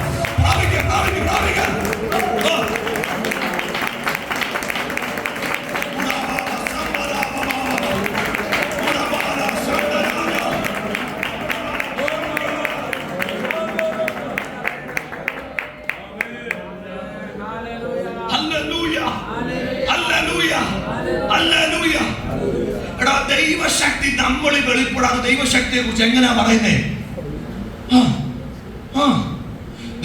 ദൈവശക്തി നമ്മളിൽ വെളിപ്പെടാതെ ദൈവശക്തിയെ കുറിച്ച് എങ്ങനെയാ പറയുന്നേ?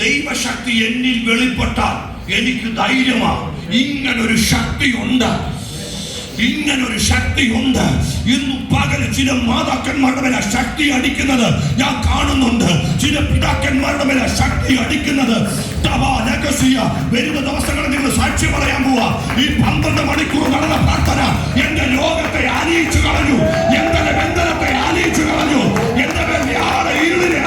ദൈവശക്തി എന്നിൽ വെളിപ്പെട്ടാൽ എനിക്ക് ധൈര്യമാണ്. ഇങ്ങനൊരു ശക്തിയുണ്ട്, ഇങ്ങനൊരു ശക്തിയുണ്ട്. ഇന്ന് പകല് ചില മാതാക്കന്മാരുടെ മേലെ ശക്തി അടിക്കുന്നത് ഞാൻ കാണുന്നുണ്ട്. ചില പിതാക്കന്മാരുടെ മേലെ ശക്തി അടിക്കുന്നത്. വരുന്ന ദിവസങ്ങളിൽ നിങ്ങൾ സാക്ഷി പറയാൻ പോവാ. ഈ 12 മണിക്കൂർ നടന്ന പ്രാർത്ഥന എന്റെ രോഗത്തെ ആനയിച്ചു കളഞ്ഞു, എന്റെ ബന്ധനത്തെ ആനയിച്ചു കളഞ്ഞു, എന്റെ ഇരുളിനെ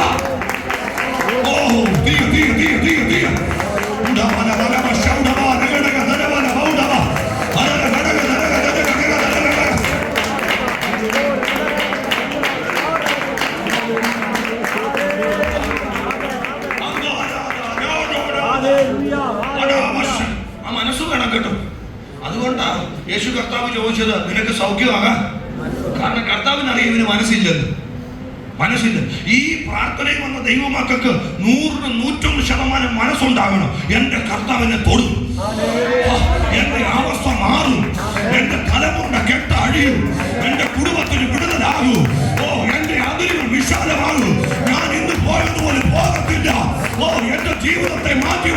മനസ്സ് വേണം കേട്ടോ. അതുകൊണ്ടാ യേശു കർത്താവ് ചോദിച്ചത് നിനക്ക് സൗഖ്യമാകാൻ. കാരണം കർത്താവിനറിയാം ഇവന് മനസ്സില്ലെന്ന്. ഈ പ്രാർത്ഥനയിൽ വന്ന ദൈവമക്കൾക്ക് 100-101% മനസ്സുണ്ടാകണം. എന്റെ കർത്താവിനെ തൊടും, എന്റെ അവസ്ഥ മാറും, എന്റെ തലമുറ കെട്ട അഴിയും, എന്റെ കുടുംബത്തിന് വിടുതലാകൂ, എന്റെ അതിരുകൾ വിശാലമാകും. ഓ എന്റെ ജീവിതത്തെ മാറ്റി.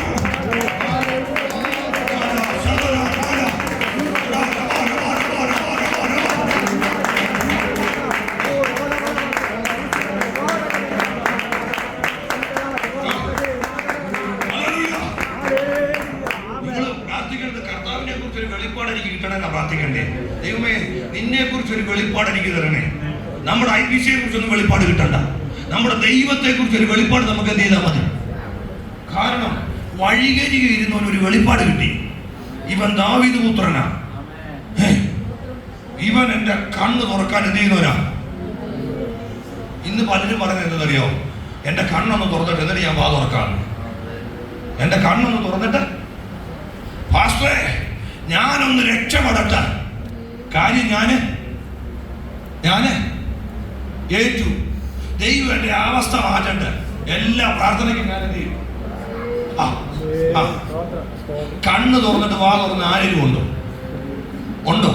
കർത്താവിനെ കുറിച്ചൊരു വെളിപ്പാട് എനിക്ക് കിട്ടണമെന്നാ പ്രാർത്ഥിക്കണ്ടേ? ദൈവമേ, നിന്നെ കുറിച്ചൊരു വെളിപ്പാട് എനിക്ക് തരണേ. നമ്മുടെ IPCയെ കുറിച്ചൊന്നും വെളിപ്പാട് കിട്ടണ്ട. നമ്മുടെ ദൈവത്തെ കുറിച്ചൊരു വെളിപ്പാട് നമുക്ക് എന്ത് ചെയ്താൽ മതി? കാരണം വഴികരികെ ഇരുന്നവന് ഒരു വെളിപ്പാട് കിട്ടി. ഇവൻ ദാവീദ് പുത്രനാ, ഇവൻ എന്റെ കണ്ണ് തുറക്കാൻ എന്ത് ചെയ്യുന്നവനാ. ഇന്ന് പലരും പറയുന്നത് എന്തെന്നറിയോ? എന്റെ കണ്ണൊന്ന് തുറന്നിട്ട് എന്നിട്ട് ഞാൻ വാ തുറക്കാം. എന്റെ കണ്ണൊന്ന് തുറന്നിട്ട് പാസ്റ്ററെ ഞാനൊന്ന് രക്ഷപ്പെടട്ടെ. കാര്യം ഞാന് ഏറ്റു. ദൈവം എന്റെ അവസ്ഥ മാറ്റട്ടെ. എല്ലാ പ്രാർത്ഥനയ്ക്കും ഞാൻ എന്ത് ചെയ്യും? കണ്ണ് തുറന്നിട്ട് വാ തുറന്ന് ആരെങ്കിലും ഉണ്ടോ?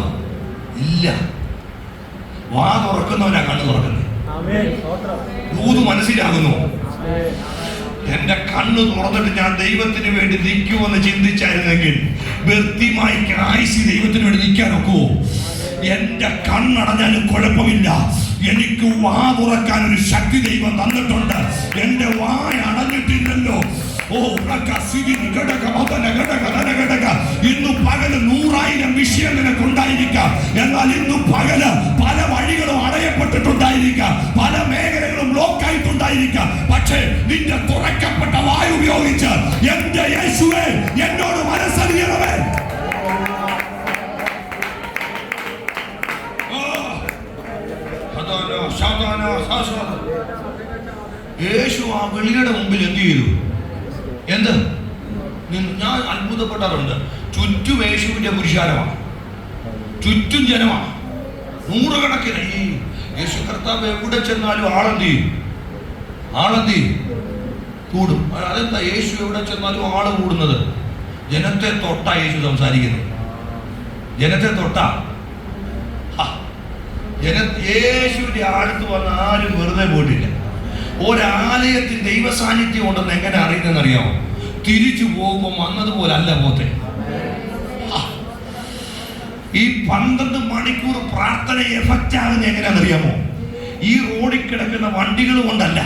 ഇല്ല. വാ തുറക്കുന്നവനാ കണ്ണ് തുറക്കുന്നത്. ദൂത് മനസ്സിലാകുന്നു. എന്റെ കണ്ണ് തുറന്നിട്ട് ഞാൻ ദൈവത്തിന് വേണ്ടി നിൽക്കുമെന്ന് ചിന്തിച്ചായിരുന്നെങ്കിൽ വ്യക്തിമായി ആയുസ് ദൈവത്തിന് വേണ്ടി നിൽക്കാനൊക്കുവോ? എന്റെ കണ്ണടഞ്ഞാലും കുഴപ്പമില്ല. എനിക്ക് വാ തുറക്കാൻ ഒരു ശക്തി ദൈവം തന്നിട്ടുണ്ട്. എന്റെ വായ അടഞ്ഞിട്ടില്ലല്ലോ. ഇന്നു പകല് 100,000 വിഷയം നിനക്കുണ്ടായിരിക്കാം. എന്നാൽ ഇന്നു പകല് പല വഴികളും അടയപ്പെട്ടിട്ടുണ്ടായിരിക്കാം, പല മേഖലകളും ബ്ലോക്ക് ആയിട്ടുണ്ടായിരിക്കാം. പക്ഷേ നിന്റെ തുറക്കപ്പെട്ട വായു ഉപയോഗിച്ച് എന്റെ യേശുവേ എന്നോട് മനസ്സറിയണമേ. യേശു ആ വെളിയുടെ മുമ്പിൽ എന്ത് ചെയ്തു? ഞാൻ അത്ഭുതപ്പെടാറുണ്ട്. ചുറ്റും യേശുവിന്റെ പുരുഷാരമാണ്, ചുറ്റും ജനമാണ്, നൂറുകണക്കിന്. ഈ യേശു കർത്താവ് എവിടെ ചെന്നാലും ആളെന്ത് ചെയ്യും? കൂടും. അതെന്താ? യേശു എവിടെ ചെന്നാലും ആള് കൂടുന്നത് ജനത്തെ തൊട്ടാ യേശു സംസാരിക്കുന്നത്. ജനത്തെ തൊട്ടാ. യേശുവിന്റെ അടുത്ത് വന്ന ആരും വെറുതെ പോയിട്ടില്ല. ഒരാലയത്തിൽ ദൈവ സാന്നിധ്യം ഉണ്ടെന്ന് എങ്ങനെ അറിയുന്നറിയാമോ? തിരിച്ചു പോകുമ്പോൾ വന്നതുപോലെ അല്ല പോത്തെ. ഈ 12 മണിക്കൂർ പ്രാർത്ഥന എഫക്റ്റ് ആകുന്ന എങ്ങനെയാണെന്നറിയാമോ? ഈ റോഡിൽ കിടക്കുന്ന വണ്ടികൾ കൊണ്ടല്ല.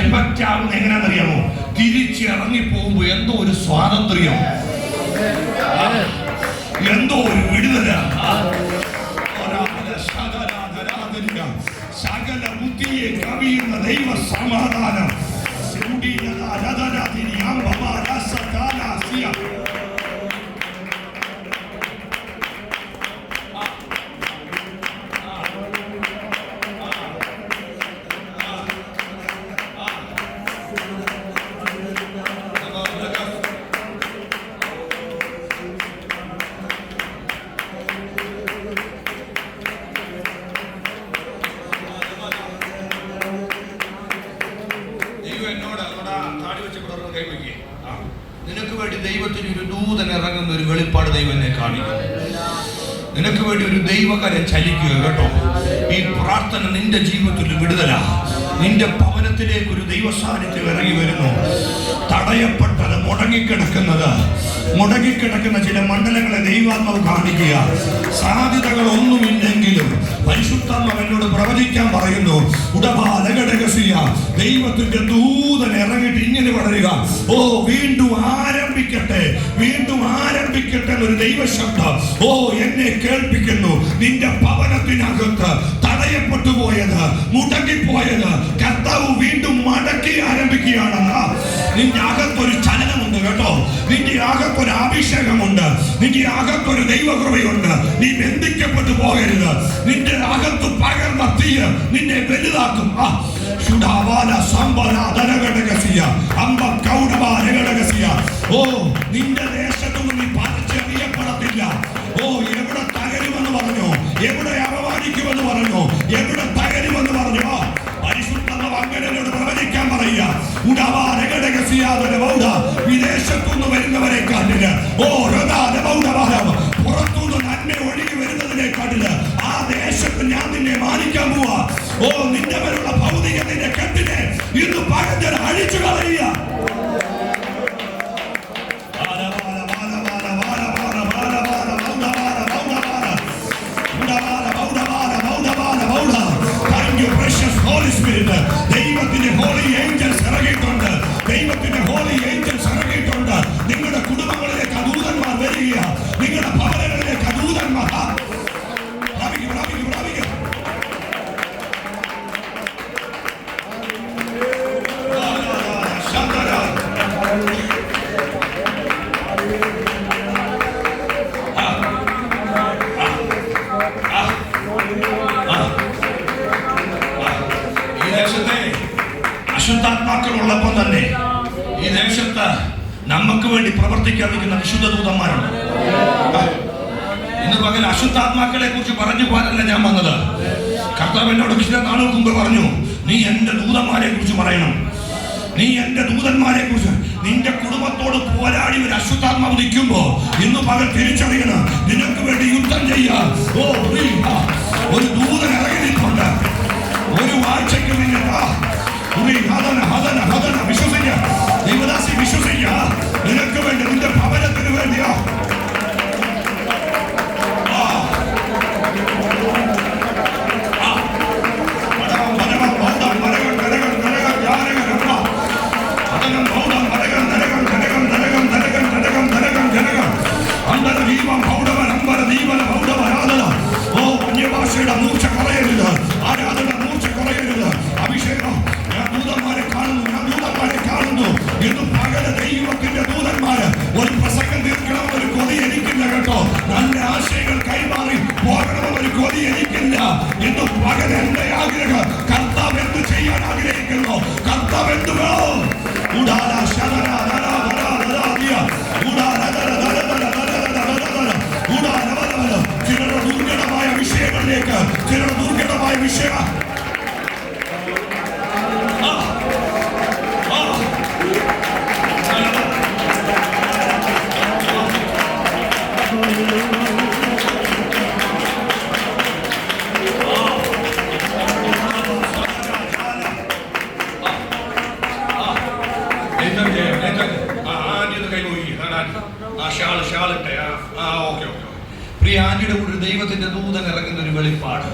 എഫക്റ്റ് ആകുന്ന എങ്ങനെയാണെന്നറിയാമോ? തിരിച്ചിറങ്ങി പോകുമ്പോ എന്തോ ഒരു സ്വാതന്ത്ര്യം, എന്തോ ഒരു വിടുതല, സകല ബുദ്ധിയെ കവിയുന്ന ദൈവ സമാധാനം. നിനക്ക് വേണ്ടി ദൈവത്തിന് ഒരു ദൂതൻ ഇറങ്ങുന്ന ഒരു വെളിപ്പാട് ദൈവം എന്നെ കാണിക്കും. നിനക്ക് വേണ്ടി ഒരു ദൈവകാര്യം ചലിക്കുക കേട്ടോ. ഈ പ്രാർത്ഥന നിന്റെ ജീവിതത്തിൽ വിടുതല. നിന്റെ ഭവനത്തിലേക്ക് ഒരു ദൈവ സാന്നിധ്യം ഇറങ്ങി വരുന്നു. തടയപ്പെട്ടത്, മുടങ്ങിക്കിടക്കുന്ന ചില മണ്ഡലങ്ങളെ ദൈവാത്മാവ് കാണിക്കുക. സാധ്യതകൾ ഒന്നുമില്ലെങ്കിലും പരിശുദ്ധാത്മാവ് എന്നോട് പ്രവചിക്കാൻ പറയുന്നു. ദൈവത്തിന്റെ ദൂതൻ ഇറങ്ങിയിട്ട് ഇങ്ങനെ വളരുക. വീണ്ടും ആരംഭിക്കട്ടെ എന്നൊരു ദൈവശബ്ദം എന്നെ കേൾപ്പിക്കുന്നു. നിന്റെ ഭവനത്തിനകത്ത് തടയപ്പെട്ടു പോയത്, മുടങ്ങിപ്പോയത് കർത്താവ് വീണ്ടും മടക്കി ആരംഭിക്കുകയാണെന്ന്. നിന്റെ അകത്തൊരു ചലനമുണ്ട് കേട്ടോ. നിന്റെ അകത്തൊരു അഭിഷേകമുണ്ട്. നിന്റെ അകത്തൊരു ദൈവകൃപയുണ്ട്. നീ ബന്ധിക്കപ്പെട്ടു പോകരുത്. നിന്റെ അകത്ത് പകർന്ന തീ നിന്നെ വലുതാക്കും. നിന്റെ ദേശത്തൊന്നും നീ പറിച്ചറിയപ്പെടത്തില്ല. എവിടെ തകരുമെന്ന് പറഞ്ഞോ, എവിടെ അപമാനിക്കുമെന്ന് പറഞ്ഞോ, എവിടെ തകരുമെന്ന് പറഞ്ഞോ, പരിശുദ്ധ അങ്ങനെയോട് പ്രവചിക്കാൻ പറയുക. വിദേശത്തുനിന്ന് വരുന്നവരെ കാട്ടില് പുറത്തുനിന്ന് നന്മ ഒഴുകി വരുന്നതിനെ കാട്ടില് ആ ദേശത്ത് ഞാൻ നിന്നെ മാനിക്കാൻ പോവാ. നിന്റെ പേരുള്ള ഭൗതിക നിന്റെ കെട്ടിനെ ഇന്ന് പകരം നമുക്ക് വേണ്ടി പ്രവർത്തിക്കാൻ നിൽക്കുന്ന വിശുദ്ധ ദൂതന്മാരുണ്ട്. ഇന്ന് പകൽ അശുദ്ധാത്മാക്കളെ കുറിച്ച് പറഞ്ഞു പോകാനല്ല ഞാൻ വന്നത്. കർത്താവ് എന്നോട് ചില നാളുകൾക്ക് മുമ്പ് പറഞ്ഞു, നീ എന്റെ ദൂതന്മാരെ കുറിച്ച് പറയണം. നീ എന്റെ ദൂതന്മാരെ കുറിച്ച്, നിന്റെ കുടുംബത്തോട് പോരാടി ഒരു അശുദ്ധാത്മാവ് നിൽക്കുമ്പോ ഇന്ന് പകൽ തിരിച്ചറിയണം, നിനക്ക് വേണ്ടി യുദ്ധം ചെയ്യാൻ ഒരു ദൂതൻ ഇറങ്ങി നിൽപ്പുണ്ട്. ഒരു ആഴ്ചയ്ക്ക് വിശ്വസിക്ക, ദൈവദാസി വിശ്വസിക്ക, നിനക്ക് വേണ്ടി, നിന്റെ ഭവനത്തിന് വേണ്ടിയാ. അന്യഭാഷയുടെ മൂർച്ച കുറയരുത്, ആരാധന മൂർച്ച കുറയരുത്. അഭിഷേകം, ഞാൻ ദൂതന്മാരെ കാണുന്നു ഇന്ന് പകല. ദൈവത്തിന്റെ ദൂതന്മാര് ഒരു പ്രസംഗം തീർക്കണമെന്നൊരു കൊതി എനിക്കില്ല കേട്ടോ. നല്ല ആശയങ്ങൾ കൈമാറി പോകണമെന്നൊരു കൊതി എനിക്കില്ല. ഇന്ന് പകൽ എന്റെ ആഗ്രഹം, കർത്താവ് എന്ത് ചെയ്യാൻ ആഗ്രഹിക്കുന്നു, കർത്താവ് എന്ത് വേണം. ചിലരുടെ ദുർഘടമായ വിഷയങ്ങളിലേക്ക്, ചിലരുടെ ദുർഘടമായ വിഷയം പ്രിയ ആന്റിയുടെ കൂടെ ദൈവത്തിന്റെ ദൂതൻ ഇറങ്ങുന്ന ഒരു വെളിപ്പാട്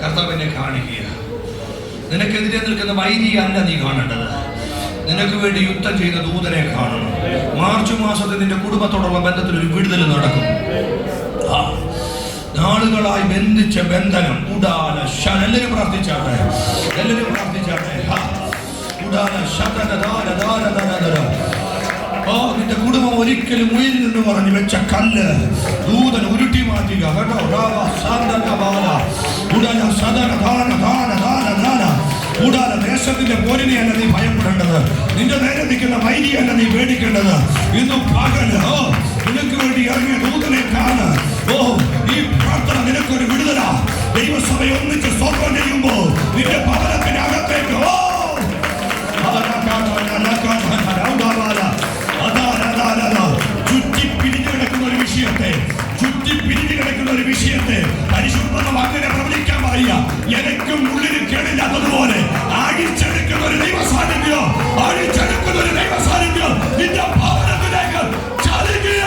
കർത്താവിനെ കാണിക്കുക. നിനക്കെതിരെ നിൽക്കുന്ന വൈരിയെ അല്ല നീ കാണേണ്ടത്, നിനക്ക് വേണ്ടി യുദ്ധം ചെയ്ത ദൂതനെ കാണണം. മാർച്ച് മാസത്തിൽ നിന്റെ കുടുംബത്തോടുള്ള ബന്ധത്തിൽ ഒരു വിടുതൽ നടക്കും. നാളുകളായി ബന്ധിച്ച ബന്ധനം എല്ലാവരും പ്രാർത്ഥിച്ചാട്ടെ, എല്ലാവരും പ്രാർത്ഥിച്ചാട്ടെ. നിന്റെ കുടുംബം ഒരിക്കലും ഉയരിൽ നിന്ന് പറഞ്ഞു വെച്ച കല്ല് ദൂതൻ ഉരുട്ടി മാറ്റുക കേട്ടോ. ദേശത്തിന്റെ പോരിനെയല്ല നീ ഭയപ്പെടേണ്ടത്, നിന്റെ നേരെ നിൽക്കുന്ന വൈരിയല്ല നീ പേടിക്കേണ്ടത്. ഇന്ന് പകല് നിനക്ക് വേണ്ടി ഇറങ്ങിയ ദൂതനെ കാണ്. ഈ പ്രാർത്ഥന നിനക്കൊരു വിടുതലാ. ദൈവസഭയെ ഒന്നിച്ച് സ്വന്തം ചെയ്യുമ്പോ നിന്റെ ഭവനത്തിനകത്തേക്ക് ചുറ്റിപ്പിരിഞ്ഞു കിടക്കുന്ന ഒരു വിഷയത്തെ പരിശുദ്ധം അങ്ങനെ പ്രവചിക്കാൻ പാടില്ല. എനിക്കും ഉള്ളിലും കേടില്ലാത്തതുപോലെ ആഴിച്ചെടുക്കുന്ന ഒരു ദൈവ സാന്നിധ്യം, ആഴിച്ചെടുക്കുന്ന ഒരു ദൈവ സാന്നിധ്യം നിന്റെ ഭവനത്തിലേക്ക് ചലിക്കുക.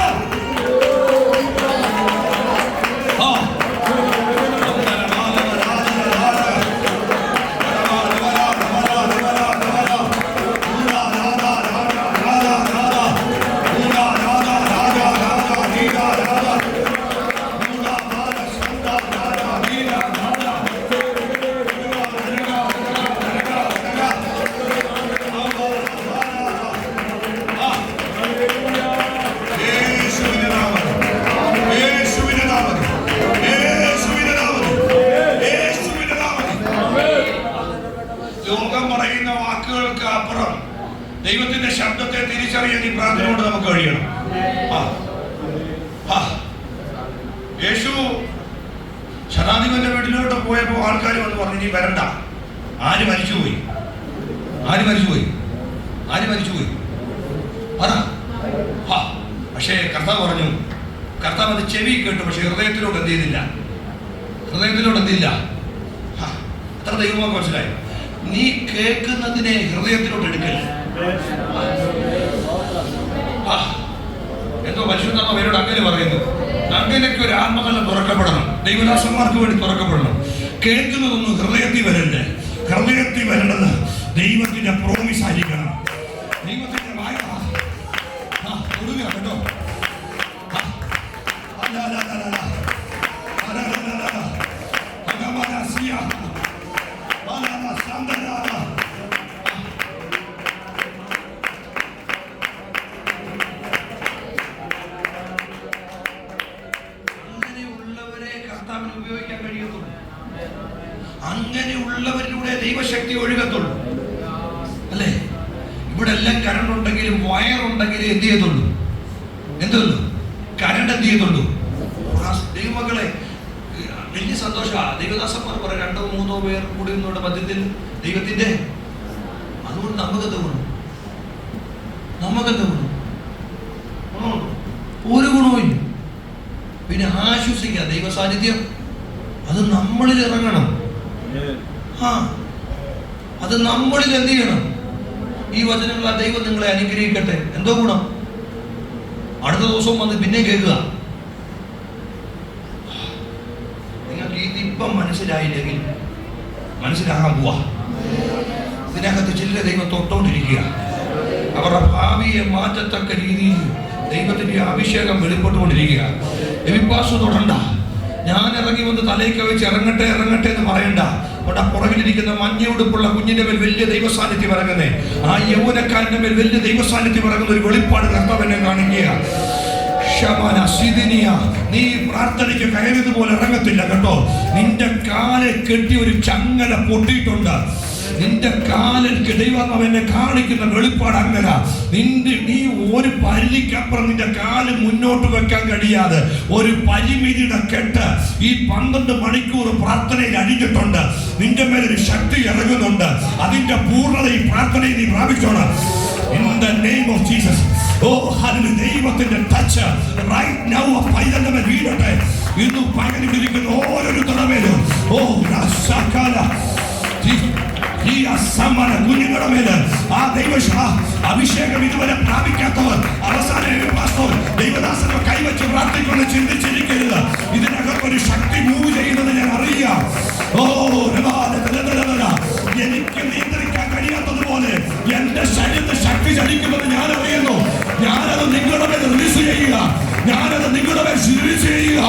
ദൈവത്തിന്റെ ശബ്ദത്തെ തിരിച്ചറിയാൻ ഈ പ്രാർത്ഥന കൊണ്ട് നമുക്ക് കഴിയണം. യേശു ശതാധിപന്റെ വീട്ടിലോട്ട് പോയപ്പോ ആൾക്കാർ വന്ന് പറഞ്ഞു, നീ വരണ്ട. ആര് മരിച്ചുപോയി? അതാ. പക്ഷേ കർത്താവ് പറഞ്ഞു, കർത്താവ് അത് ചെവി കേട്ടു, പക്ഷെ ഹൃദയത്തിലോട്ട് എന്ത് ചെയ്തില്ല. അത്ര ദൈവമൊക്കെ മനസ്സിലായി. നീ കേൾക്കുന്നതിനെ ഹൃദയത്തിലോട്ട് എടുക്കല്ലേ. എന്തോ പരിശുദ്ധാത്മ പേരോട് അങ്ങനെ പറയുന്നു, അങ്ങനെയൊക്കെ ഒരു ആത്മകല തുറക്കപ്പെടണം, ദൈവദാസന്മാർക്ക് വേണ്ടി തുറക്കപ്പെടണം. കേൾക്കുന്നതൊന്നും ഹൃദയത്തിൽ വരണ്ടേ. ഹൃദയത്തിൽ വരേണ്ടത് ദൈവത്തിന്റെ പ്രോമിസ് ആയിരിക്കണം. ദൈവത്തിന്റെ വായ കേട്ടോ. ഉപയോഗിക്കാൻ കഴിയത്തുള്ളൂ. അങ്ങനെയുള്ളവരിലൂടെ ദൈവശക്തി ഒഴുകത്തുള്ളൂ. അല്ലേ? ഇവിടെ ഇവിടെ എല്ലാം കറണ്ട് ഉണ്ടെങ്കിലും വയറുണ്ടെങ്കിലും എന്ത് ചെയ്യത്തുള്ളൂ? എന്തുള്ളൂ? കറണ്ട് എന്ത് ചെയ്യത്തുള്ളൂ? ദൈവമക്കളെ, വലിയ സന്തോഷമാണ്. ദൈവദാസന്മാർ പറയും 2-3 പേർ കൂടി നിന്നോട് മധ്യത്തിൽ ദൈവത്തിന്റെ. അതുകൊണ്ട് നമുക്കെന്ത് ഗുണം? ഒരു ഗുണവും. പിന്നെ ആശ്വസിക്കുക. ദൈവ സാന്നിധ്യം അത് നമ്മളിൽ ഇറങ്ങണം. അത് നമ്മളിൽ എന്ത് ചെയ്യണം? ഈ വചനങ്ങൾ ദൈവം നിങ്ങളെ അനുഗ്രഹിക്കട്ടെ. എന്തോ ഗുണം? അടുത്ത ദിവസവും വന്ന് പിന്നെ കേൾക്കുക. നിങ്ങൾക്ക് ഇതിപ്പം മനസ്സിലായില്ലെങ്കിൽ മനസ്സിലാകാൻ പോവാ. ഇതിനകത്ത് ചില ദൈവം തൊട്ടോണ്ടിരിക്കുക. അവരുടെ ഭാവിയെ മാറ്റത്തക്ക രീതിയിൽ ദൈവത്തിന്റെ അഭിഷേകം വെളിപ്പെട്ടുകൊണ്ടിരിക്കുക. എവിപ്പാസ് തൊടണ്ട. ഞാൻ ഇറങ്ങി വന്ന് തലയ്ക്ക് വെച്ച് ഇറങ്ങട്ടെ എന്ന് പറയണ്ട. അവിടെ പുറകിലിരിക്കുന്ന മഞ്ഞ ഉടുപ്പുള്ള കുഞ്ഞിന്റെ മേൽ വലിയ ദൈവസാന്നിധ്യം ഇറങ്ങുന്നേ. ആ യൗവനക്കാരന്റെ മേൽ വലിയ ദൈവസാന്നിധ്യം ഇറങ്ങുന്ന ഒരു വെളിപ്പാട് കർത്താവിനെ കാണിക്കുക. നീ പ്രാർത്ഥനയ്ക്ക് കയറിയതുപോലെ ഇറങ്ങത്തില്ല കേട്ടോ. നിന്റെ കാലെ കെട്ടി ഒരു ചങ്ങല പൊട്ടിയിട്ടുണ്ട്. നിന്റെ കാലിൽ ദൈവം അവനെ കാണിക്കുന്ന വെളിപ്പാട് അങ്ങനെ. നീ ഒരു പരിധിക്കപ്പുറം നിന്റെ കാല് മുന്നോട്ട് വെക്കാൻ കഴിയാതെ ഒരു പരിമിതിയുടെ കെട്ട് ഈ 12 മണിക്കൂർ പ്രാർത്ഥനയിൽ അടിഞ്ഞിട്ടുണ്ട്. നിന്റെ മേലൊരു ശക്തി ഇറങ്ങുന്നുണ്ട്. അതിന്റെ പൂർണ്ണത ഈ പ്രാർത്ഥനയിൽ നീ പ്രാപിച്ചോണം. In the name of Jesus. ദൈവത്തിന്റെ ടച്ച് റൈറ്റ് നൗ പൈതന്റെ മേൽ വീഴട്ടെ. ഇന്ന് പകലിരിക്കുന്ന ഓരോരുത്തരുടെ മേലും കുഞ്ഞുങ്ങളുടെ മേല് ആ അഭിഷേകം ഇതുവരെ പ്രാപിക്കാത്തവർ അവസാനം ദൈവദാസനെ കൈവച്ച് പ്രാർത്ഥിക്കൊണ്ട് ചിന്തിച്ചിരിക്കരുത്. ഇതിനകത്ത് ഒരു ശക്തി മൂവ് ചെയ്യുന്നത് ഞാൻ അറിയാം. എനിക്ക് നിയന്ത്രിക്കാൻ കഴിയാത്തതുപോലെ എന്റെ ശരീരത്തിൽ ശക്തി ചലിക്കുന്നത് ഞാൻ അറിയുന്നു. ഞാനത് നിങ്ങളുടെ മേൽ റിലീസ് ചെയ്യുക. ഞാനത് നിങ്ങളുടെ മേൽ റിലീസ് ചെയ്യുക.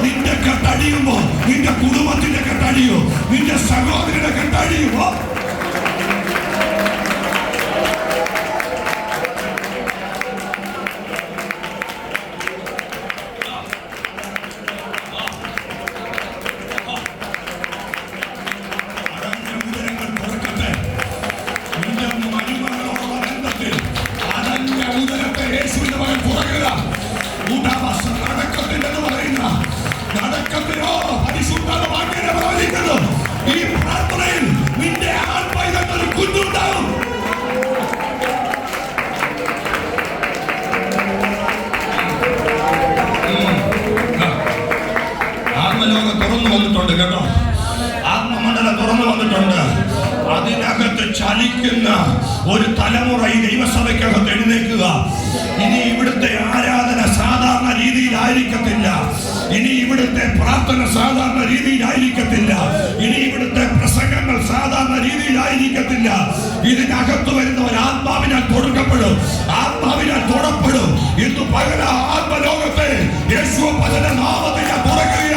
നിന്റെ കെട്ടടിയുമ്പോ നിന്റെ കുടുംബത്തിന്റെ കെട്ടടിയോ നിന്റെ സഹോദരന്റെ കെട്ടടിയുമോ ചലിക്കുന്ന ഒരു തലമുറ ഈ ദൈവസഭയ്ക്കകത്ത് എഴുന്നേൽക്കുക. ഇനി ഇവിടുത്തെ ആരാധന സാധാരണ രീതിയിലായിരിക്കത്തില്ല. ഇനി ഇവിടുത്തെ പ്രാർത്ഥന സാധാരണ രീതിയിലായിരിക്കത്തില്ല. ഇനി ഇവിടുത്തെ പ്രസംഗങ്ങൾ സാധാരണ രീതിയിലായിരിക്കത്തില്ല. ഇതിനകത്ത് വരുന്ന ഒരു ആത്മാവിനാൽ കൊടുക്കപ്പെടും, ആത്മാവിനാൽ തൊടപ്പെടും. ഇന്ന് പകല ആത്മലോകത്തെ യേശു പകല നാമത്തെ ഞാൻ തുറക്കുക.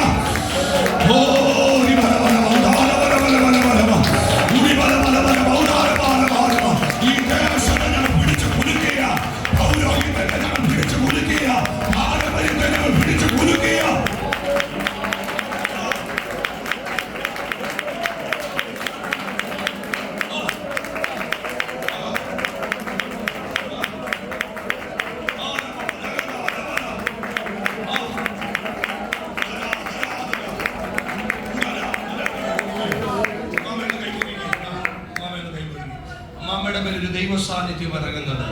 ഒരു ദൈവസാന്നിധ്യം ഇറങ്ങുന്നത്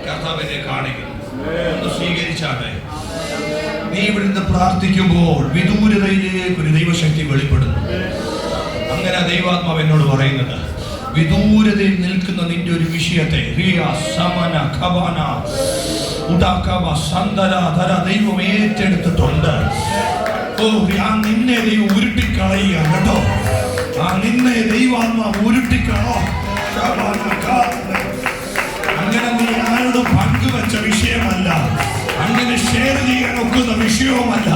കർത്താവിനെ കാണിക്കുന്നു. ഒന്ന് സ്വീകരിച്ചാട്ടെ. നീ ഇവിടുന്ന് പ്രാർത്ഥിക്കുമ്പോൾ വിദൂരതയിലേക്ക് ഒരു ദൈവശക്തി വെളിപ്പെടുന്നു. അങ്ങനെ ദൈവാത്മാവ് എന്നോട് പറയുന്നത്, വിദൂരതയിൽ നിൽക്കുന്ന നിന്റെ ഒരു വിഷയത്തെ ദൈവം ഏറ്റെടുത്തിട്ടുണ്ട്. നിന്നെ ദൈവം ഉരുട്ടിക്കളയുക കേട്ടോ. നിന്നെ ദൈവാത്മാവ് ഉരുട്ടിക്കളോ. അങ്ങനെ നീ ആരോടും പങ്കുവെച്ച വിഷയമല്ല, അങ്ങനെ ഷെയർ ചെയ്യാൻ ഒക്കുന്ന വിഷയവുമല്ല.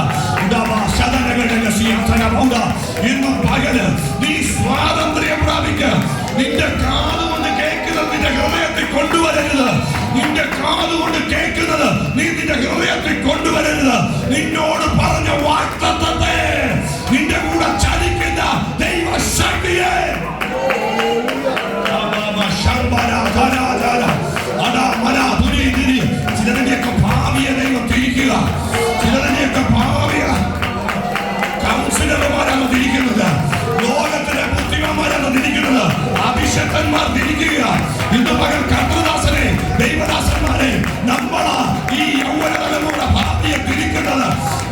ഇന്ന് പകല് നീ സ്വാതന്ത്ര്യം പ്രാപിക്കുക. നിന്റെ കാതുകൊണ്ട് കേൾക്കുന്നത് നിന്റെ ഹൃദയത്തിൽ കൊണ്ടുവരരുത്. നിന്റെ കാതുകൊണ്ട് കേൾക്കുന്നത് നീ നിന്റെ ഹൃദയത്തിൽ കൊണ്ടുവരരുത്. നിന്നോട് പറഞ്ഞ വാഗ്ദത്തത്തെ നിന്റെ കൂടെ അഭിഷക്തന്മാർ തിരിക്കുക. ഇന്ന് പകൽ കർത്തൃദാസനെ, ദൈവദാസന്മാരെ, നമ്മളാ ഈ യൗവന തലമുറയുടെ ഭാവിയെ തിരിക്കുന്നത്.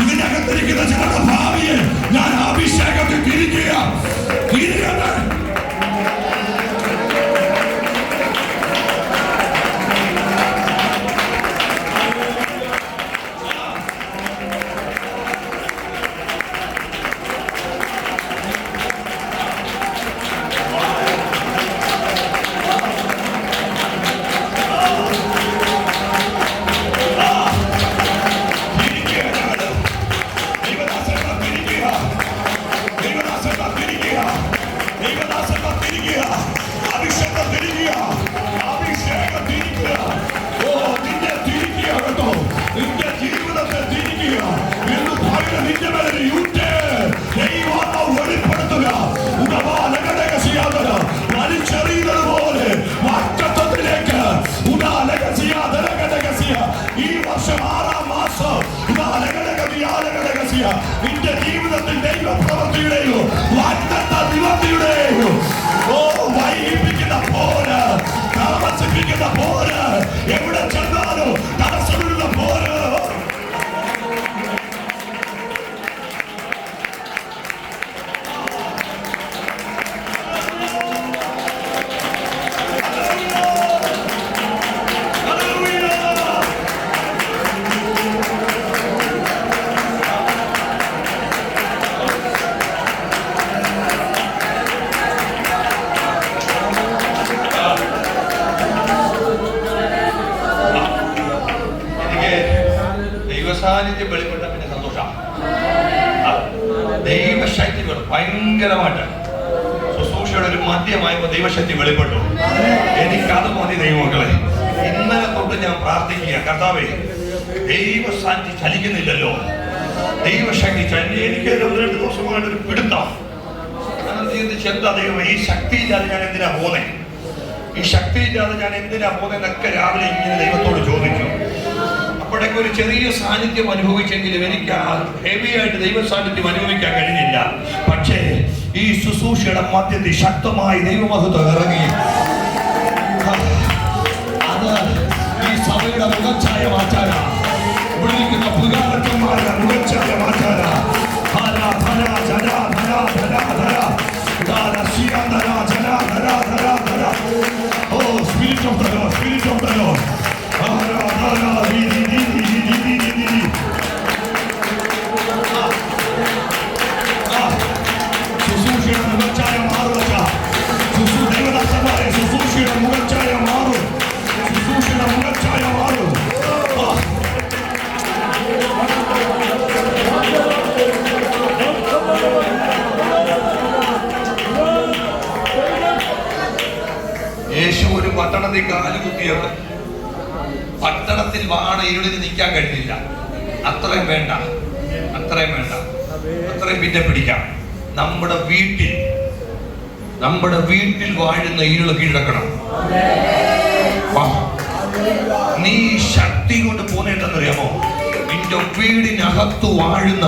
ഇതിനകത്തിരിക്കുന്ന ചിലരുടെ ഭാവിയെ ഞാൻ അഭിഷേകത്തിൽ തിരിക്കുക. ഈ വർഷം 6-ാം മാസം നിന്റെ ജീവിതത്തിൽ ദൈവപ്രവൃത്തിയുടെയോ വാഗ്ദത്ത നിവൃത്തിയുടെയോ വൈകിപ്പിക്കുന്ന പോര്, താമസിപ്പിക്കുന്ന പോര്, എവിടെ ചെന്നാലോ തടസ്സമുള്ള പോര്. സാന്നിധ്യം വെളിപ്പെട്ട പിന്നെ സന്തോഷം. ദൈവശക്തി ഭയങ്കരമായിട്ട് ശുശ്രൂഷയുടെ ഒരു മധ്യമായപ്പോ ദൈവശക്തി വെളിപ്പെട്ടു. എനിക്കത് മതി ദൈവമക്കളെ. ഇന്നലെ തൊട്ട് ഞാൻ പ്രാർത്ഥിക്കുക, കർത്താവേ ദൈവസാന്നിധ്യം ചലിക്കുന്നില്ലല്ലോ, ദൈവശക്തി എനിക്ക് 1-2 ദിവസമായിട്ട് ഒരു പിടുത്തം. എന്താ ദൈവം, ഈ ശക്തിയില്ലാതെ ഞാൻ എന്തിനാ പോന്നെ, ഈ ശക്തിയില്ലാതെ ഞാൻ എന്തിനാ പോന്നെന്നൊക്കെ രാവിലെ ഇങ്ങനെ ദൈവത്തോട് ചോദിക്കും. അപ്പോഴൊക്കെ ഒരു ചെറിയ സാന്നിധ്യം അനുഭവിച്ചെങ്കിലും എനിക്ക് ഹെവി ആയിട്ട് ദൈവ സാന്നിധ്യം അനുഭവിക്കാൻ കഴിഞ്ഞില്ല. പക്ഷേ ഈ ശുശ്രൂഷയുടെ മധ്യത്തിൽ ശക്തമായി ദൈവമഹത്വം ഇറങ്ങി. അത് ഈ സഭയുടെ മുഖച്ഛായ മാറ്റാനാ, ഇവിടെ ഇരിക്കുന്ന പുകാരന്മാരുടെ മുഖച്ഛായ മാറ്റാനാ. Oh, Spirit of the Lord, Spirit of the Lord. ശുശ്രൂഷയുടെ മുഖച്ഛായ മാറുക. ദൈവദാസന്മാരെ, ശുശ്രൂഷയുടെ മുഖച്ഛായ മാറും, ശുശ്രൂഷയുടെ മുഖച്ഛായ മാറും. യേശു ഒരു പട്ടണത്തിൽ കാലുകുത്തിയത്, പട്ടണത്തിൽ വാണ ഇരുളിന് നിൽക്കാൻ കഴിഞ്ഞില്ല. അത്രയും വേണ്ട, അത്രയും വേണ്ട, അത്രയും പിന്നെ പിടിക്കാം. നമ്മുടെ വീട്ടിൽ വാഴുന്ന ഇരുള് കീഴടക്കണം. നീ ശക്തി കൊണ്ട് പോന്നേണ്ടെന്നറിയാമോ? നിന്റെ വീടിനകത്ത് വാഴുന്ന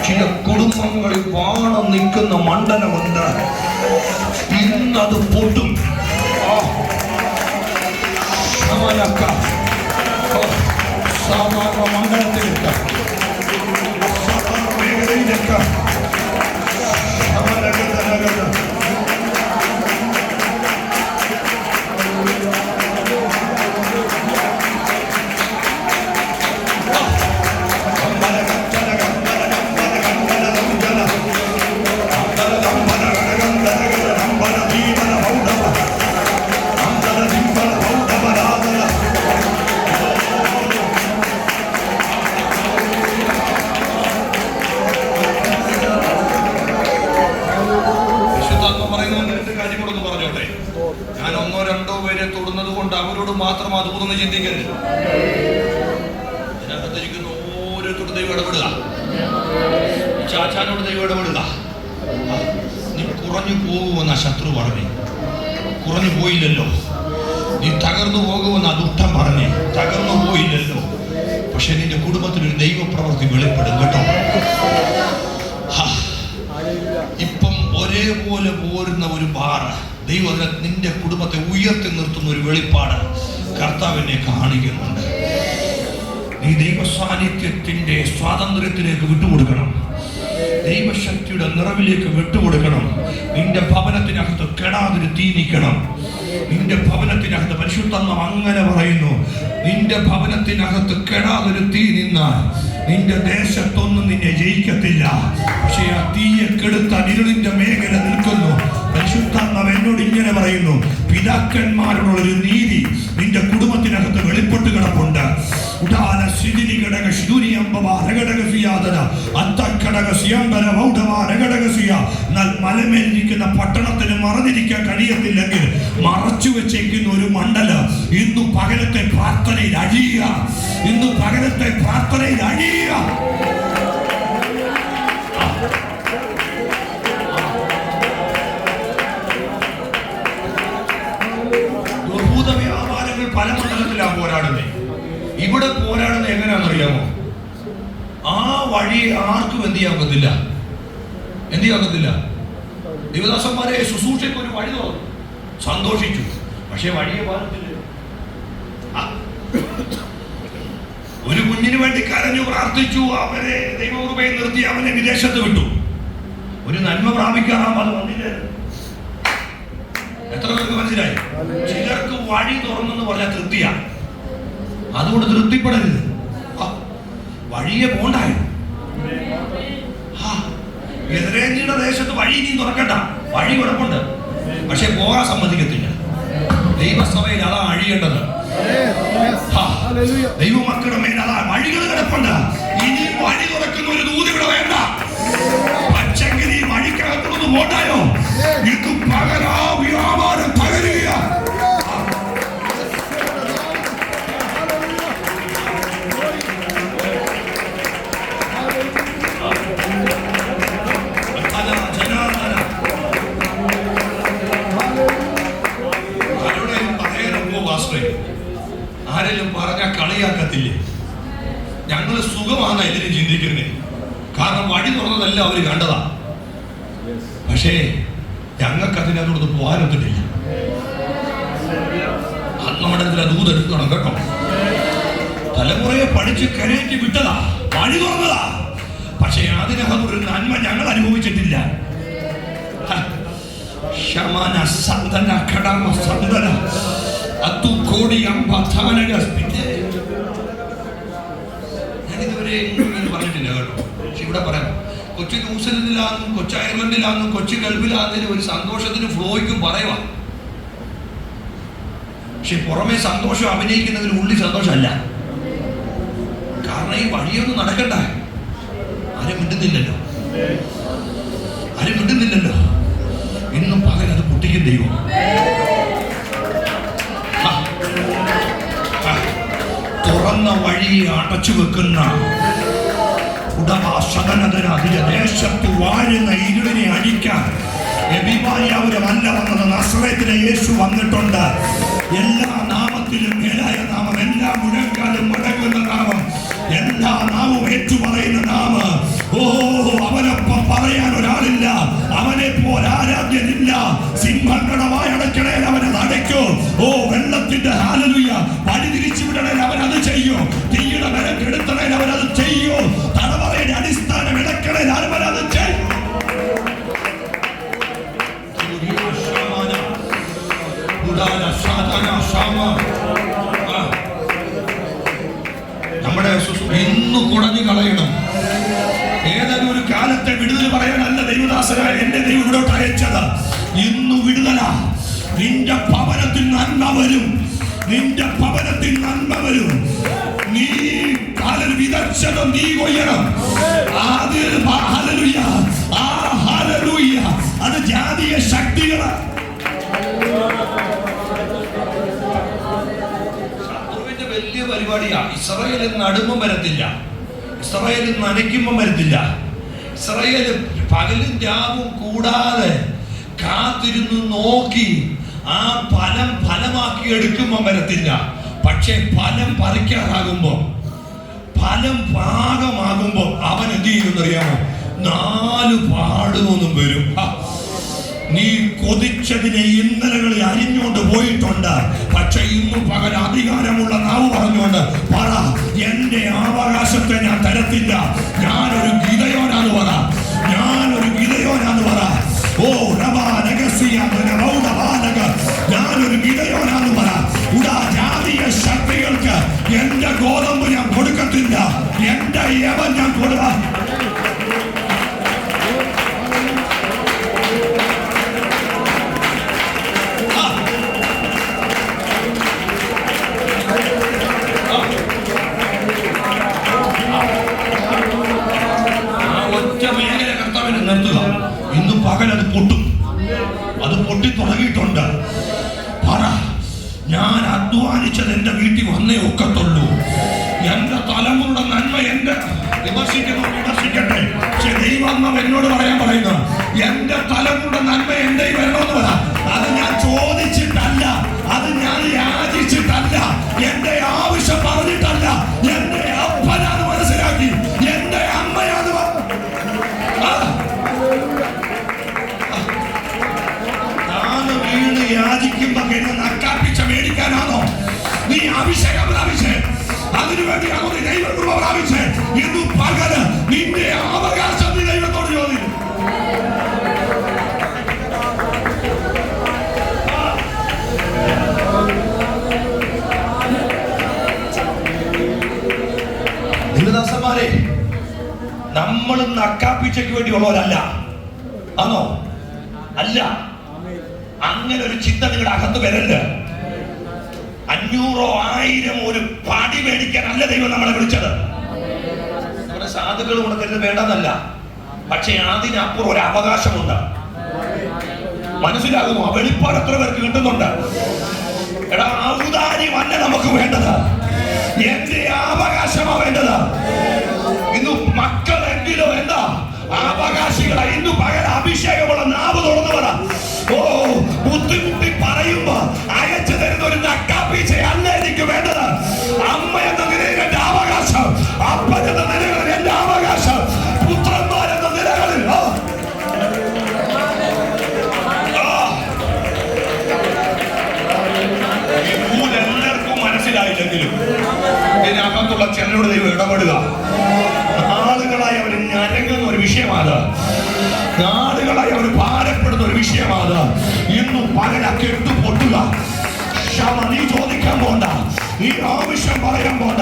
ചില കുടുംബങ്ങളിൽ വാണം നിൽക്കുന്ന മണ്ഡലമുണ്ട്. ഇന്നത് പൊട്ടും. സാധാരണ മണ്ഡലത്തിലേക്ക് മേഖലയിലേക്ക് ഞാൻ 1-2 പേരെ തൊടുന്നത് കൊണ്ട് അവരോട് മാത്രം അത് ഊർന്ന് ചിന്തിക്കരുത്. ഇതിനകത്തിരിക്കുന്ന ഓരോരുത്തരോട് ദൈവം ഇടപെടുക. ചാച്ചാനോട് ദൈവം ഇടപെടുക. നീ കുറഞ്ഞു പോകുമെന്ന ശത്രു പറഞ്ഞു, കുറഞ്ഞു പോയില്ലല്ലോ. നീ തകർന്നു പോകുമെന്ന ദുഷ്ടം പറഞ്ഞു, തകർന്നു പോയില്ലല്ലോ. പക്ഷെ നിന്റെ കുടുംബത്തിനൊരു ദൈവപ്രവൃത്തി വെളിപ്പെടും കേട്ടോ. ഇപ്പം ഒരേപോലെ പോരുന്ന ഒരു ബാറ് ദൈവം അതിനെ നിന്റെ കുടുംബത്തെ ഉയർത്തി നിർത്തുന്ന ഒരു വെളിപ്പാട് കർത്താവിനെ കാണിക്കുന്നുണ്ട്. നീ ദൈവ സാന്നിധ്യത്തിന്റെ സ്വാതന്ത്ര്യത്തിലേക്ക് വിട്ടുകൊടുക്കണം. ദൈവശക്തിയുടെ നിറവിലേക്ക് വിട്ടുകൊടുക്കണം. നിന്റെ ഭവനത്തിനകത്ത് കെടാതൊരു തീ നിൽക്കണം. നിന്റെ ഭവനത്തിനകത്ത് പരിശുദ്ധാത്മാവ് അങ്ങനെ പറയുന്നു, നിന്റെ ഭവനത്തിനകത്ത് കെടാതൊരു തീ നിന്നാൽ നിന്റെ ദേശത്തൊന്നും നിന്നെ ജയിക്കത്തില്ല. പക്ഷേ ആ തീയെ കെടുത്താൻ ഇരുളിന്റെ മേഖല നിൽക്കുന്നു. പരിശുദ്ധാത്മാവ് എന്നോട് ഇങ്ങനെ പറയുന്നു, പിതാക്കന്മാരോടുള്ളൊരു നീതി നിന്റെ കുടുംബത്തിനകത്ത് വെളിപ്പെട്ട് കിടപ്പുണ്ട്. എന്നാൽ മലമേലിരിക്കുന്ന പട്ടണത്തിന് മറഞ്ഞിരിക്കാൻ കഴിയത്തില്ലെങ്കിൽ മറച്ചു വെച്ചേക്കുന്ന ഒരു മണ്ഡലം ഇന്നു പകലത്തെ പ്രാർത്ഥനയിൽ അഴിയുക. ഇന്നു പകലത്തെ പ്രാർത്ഥനയിൽ അഴിയുക. വ്യാപാരങ്ങൾ പല മണ്ഡലത്തിലാണ് പോരാടുന്നത്. ഇവിടെ പോരാടുന്നത് എങ്ങനെയാണെന്നറിയാമോ? ആ വഴി ആർക്കും എന്ത് ചെയ്യാൻ ഒക്കത്തില്ല. ദേവദാസന്മാരെ ശുശ്രൂഷയ്ക്ക് ഒരു വഴി തുറന്നു, സന്തോഷിച്ചു. പക്ഷെ വഴിയെ പാലത്തില്ല. ഒരു കുഞ്ഞിന് വേണ്ടി കരഞ്ഞു പ്രാർത്ഥിച്ചു, അവരെ ദൈവകൃപയിൽ നിർത്തി അവനെ വിദേശത്ത് വിട്ടു. ഒരു നന്മ പ്രാപിക്കാറാകുമ്പോൾ അത് വന്നില്ല. എത്ര പേർക്ക് മനസ്സിലായി? ചിലർക്ക് വഴി തുറന്നെന്ന് പറഞ്ഞാൽ തൃപ്തിയാണ്. അതുകൊണ്ട് തൃപ്തിപ്പെടരുത്. വഴിയെ പോണ്ടായി. എതിരേന്ത്യയുടെ ദേശത്ത് വഴി നീ തുറക്കണ്ട. വഴി കുഴപ്പമുണ്ട്, പക്ഷെ പോകാൻ സമ്മതിക്കത്തില്ല. ദൈവസഭയിൽ അതാ അഴിയേണ്ടത്. ദൈവമക്കളുടെ മേൽ അതാ വഴികൾ കിടപ്പുണ്ട്. ഇനി വഴി തുറക്കുന്ന ഒരു ദൂത് ഇവിടെ വേണ്ട. പച്ചെങ്കിൽ ഈ വഴിക്കകത്തുള്ളത് പോണ്ടായോ? ഇത് പകരാ വ്യാപാരം പകരുക. ആരെങ്കിലും പറഞ്ഞാൽ കളിയാക്കത്തില്ലേ? ഞങ്ങൾ സുഖമാണ് എല്ലാവരും ചിന്തിക്കുന്നേ. കാരണം വഴി തുറന്നതല്ല അവർ കണ്ടതാ. പക്ഷേ ഞങ്ങൾക്ക് അതിനകത്തോട് പോകാനൊത്തിട്ടില്ല. ആത്മമണ്ഡലത്തിലെ ദൂതെടുക്കണം കേട്ടോ. തലമുറയെ പഠിച്ച് കരയേറ്റി വിട്ടതാ, വഴി തുറന്നതാ. പക്ഷേ അതിനകത്തൊരു നന്മ ഞങ്ങൾ അനുഭവിച്ചിട്ടില്ല. ഞാനിതുവരെ പറഞ്ഞിട്ടില്ല കേട്ടോ. പക്ഷെ ഇവിടെ പറയാം, കൊച്ചു ന്യൂസിലൻഡിലാണെന്നും കൊച്ചു അയർലൻഡിലാണെന്നും കൊച്ചു ഗൾഫിലാണെന്നും ഒരു സന്തോഷത്തിന് ഫ്ലോയ്ക്കും പറയുക. പക്ഷെ പുറമെ സന്തോഷം അഭിനയിക്കുന്നതിന് ഉള്ളിൽ സന്തോഷമല്ല. കാരണം ഈ വഴിയൊന്നും നടക്കണ്ട. ആരും മിണ്ടുന്നില്ലല്ലോ. ഇന്നും പകൽ അത് പൊട്ടിക്കും ദൈവം. തുറന്ന വഴി അടച്ചു വെക്കുന്ന ദേശത്ത് വാഴുന്ന ഇരുളിനെ അഴിക്കാൻ എബിമാരിയാവരമല്ല വന്നത്, നസ്രയത്തിലെ യേശു വന്നിട്ടുണ്ട്. എല്ലാ നാമത്തിലും മേലായ നാമം, എല്ലാ മുഴങ്കാലും മടങ്ങുന്ന നാമം, എല്ലാ നാമവും ഏറ്റുപറയുന്ന നാമം. അവനൊപ്പം പറയാൻ ഒരാളില്ല, അവനെ പോലെ ആരാധ്യനില്ല. സിംഹങ്ങളുടെ വായടക്കണേൽ അവനത് അടയ്ക്കും. വെള്ളത്തിന്റെ ഹല്ലേലൂയ വഴി തിരിച്ചു വിടണേൽ അവനത് ചെയ്യും. തീയുടെ വില കെടുത്തണേൽ അവനത് ചെയ്യും. തലമുറയുടെ അടിസ്ഥാനം ഇടക്കണേൽ അവനത് ചെയ്യും. നമ്മുടെ ഇന്ന് കുടഞ്ഞു കളയണം. ഏതൊരു ഒരു കാലത്തെ വിടുതൽ പറയാനല്ല ദൈവദാസനായ എന്റെ ദൈവം ഇവിടോട്ട് അയച്ചത്. ഇന്ന് വിടുതല. നിന്റെ ഭവനത്തിൽ നന്മ വരും. നീ കാലിൽ വിതച്ചത് നീ കൊയ്യണം. അത് ജാതീയ ശക്തികള് ശത്രുവിന്റെ വലിയ പരിപാടിയാ. ഇസ്രായേലിൽ നടുമ്പം വരത്തില്ല, ഇസ്രായേലിൽ നനയ്ക്കുമ്പം വരത്തില്ല. ഇസ്രായേൽ പകലും രാവും കൂടാതെ കാത്തിരുന്ന് നോക്കി ആ ഫലമാക്കി എടുക്കുമ്പം വരത്തില്ല. പക്ഷെ ഫലം പറിക്കാറാകുമ്പോ, ഫലം പാകമാകുമ്പോ അവൻ എന്ത് ചെയ്യുമെന്നറിയാമോ? 4 പാടുമൊന്നും വരും. നീ കൊതിച്ചതിനെ ഇന്നലകളിൽ അരിഞ്ഞുകൊണ്ട് പോയിട്ടുണ്ട്. പക്ഷെ ഇന്നും പകൽ അധികാരമുള്ള നാവ് പറഞ്ഞുകൊണ്ട് പറ, എന്റെ അവകാശത്തെ ഞാൻ തരത്തില്ല. ഞാനൊരു ഗിദയോനാന്ന് പറ, ഞാനൊരു ഗിദയോനാന്ന് പറ. ഓ ഞാനൊരു ഗിദയോനാന്ന് പറ. ജാതീയ ശക്തികൾക്ക് എന്റെ ഗോതമ്പ് ഞാൻ കൊടുക്കത്തില്ല, എന്റെ യവൻ ഞാൻ കൊടുക്കാം. മേഖല കർത്താവിനെ നിർത്തുക. ഇന്ന് പകൽ അത് പൊട്ടും, അത് പൊട്ടി തുടങ്ങിയിട്ടുണ്ട്. പറ, ഞാൻ അധ്വാനിച്ചത് എന്റെ വീട്ടിൽ വന്നേ ഒക്കത്തുള്ളൂ. എന്റെ തലമുറയുടെ നന്മ എന്റെ വിമർശിക്കട്ടെ, പക്ഷെ ദൈവം എന്നോട് പറയുന്നു, എന്റെ തലമുറയുടെ നന്മ എന്റെ വരണമെന്ന് പറ. അത് ഞാൻ ചോദിച്ചിട്ടല്ല, അത് ഞാൻ യാചിച്ചിട്ടല്ല, എന്റെ ആവശ്യം പറഞ്ഞിട്ടല്ല, എന്റെ അപ്പനാണ് മനസ്സിലാക്കി, എന്റെ അമ്മയാണ്. വീണ് യാചിക്കുമ്പോ നക്കാപ്പിച്ച മേടിക്കാനാണോ നീ അഭിഷേകം പ്രാപിച്ചേ? അതിനുവേണ്ടിയാണോ നീ ദൈവകൃപ പ്രാപിച്ചേ? ഇന്നു പകല് നിന്റെ അവകാശം നീ ദൈവത്തോട് ചോദിക്കും. ദൈവദാസന്മാരെ, നമ്മളും നക്കാപ്പിച്ചയ്ക്ക് വേണ്ടിയുള്ളവരല്ല, ആണോ? അല്ല. അങ്ങനെ ഒരു ചിന്ത നിങ്ങളുടെ അകത്ത് വരരുത്. 500 1000 ഒരു പാടി മേടിക്കാനല്ല ദൈവം നമ്മളെ വിളിച്ചത്. നമ്മുടെ സാധുക്കൾ കൊടുക്കരുത്, വേണ്ടതല്ല. പക്ഷെ അതിനപ്പുറം ഒരു അവകാശമുണ്ട്. മനസ്സിലാകുമോ? വെളിപ്പാട് എത്ര പേർക്ക് കിട്ടുന്നുണ്ട്? എടാ, ഔദാര്യമല്ല നമുക്ക് വേണ്ടത്, എന്റെ അവകാശമാ വേണ്ടത്. ഇന്ന് മക്കളെങ്കിലും എന്താ അവകാശികളെ. ഇന്നു പകൽ അഭിഷേകമുള്ള നാവ് തുറന്നു പറ. ഓ, ബുദ്ധിമുട്ടി പറയുമ്പോ അയച്ചു തരുന്ന ഒരു നക്കാപ്പീച്ച അല്ല എനിക്ക് വേണ്ടത്. അമ്മ എന്ന നിലയിൽ എന്റെ അവകാശം, അപ്പൻ എന്ന നിലകളിൽ എന്റെ അവകാശം, പുത്രന്മാർ എന്ന നിലകളിൽ എല്ലാവർക്കും മനസ്സിലായില്ലെങ്കിലും ഇതിനകത്തുള്ള ചിലരോട് ദൈവം ഇടപെടുക. നാളുകളായി അവർ ഞരങ്ങുന്ന ഒരു വിഷയമാണ്, നാളുകളായി അവർ ഭാരപ്പെടുന്ന ഒരു വിഷയമാണ്. ഇന്നും പകല കെട്ടു പൊട്ടുക. ക്ഷമ നീ ചോദിക്കാൻ പോണ്ട, നീ ആവശ്യം പറയാൻ പോണ്ട.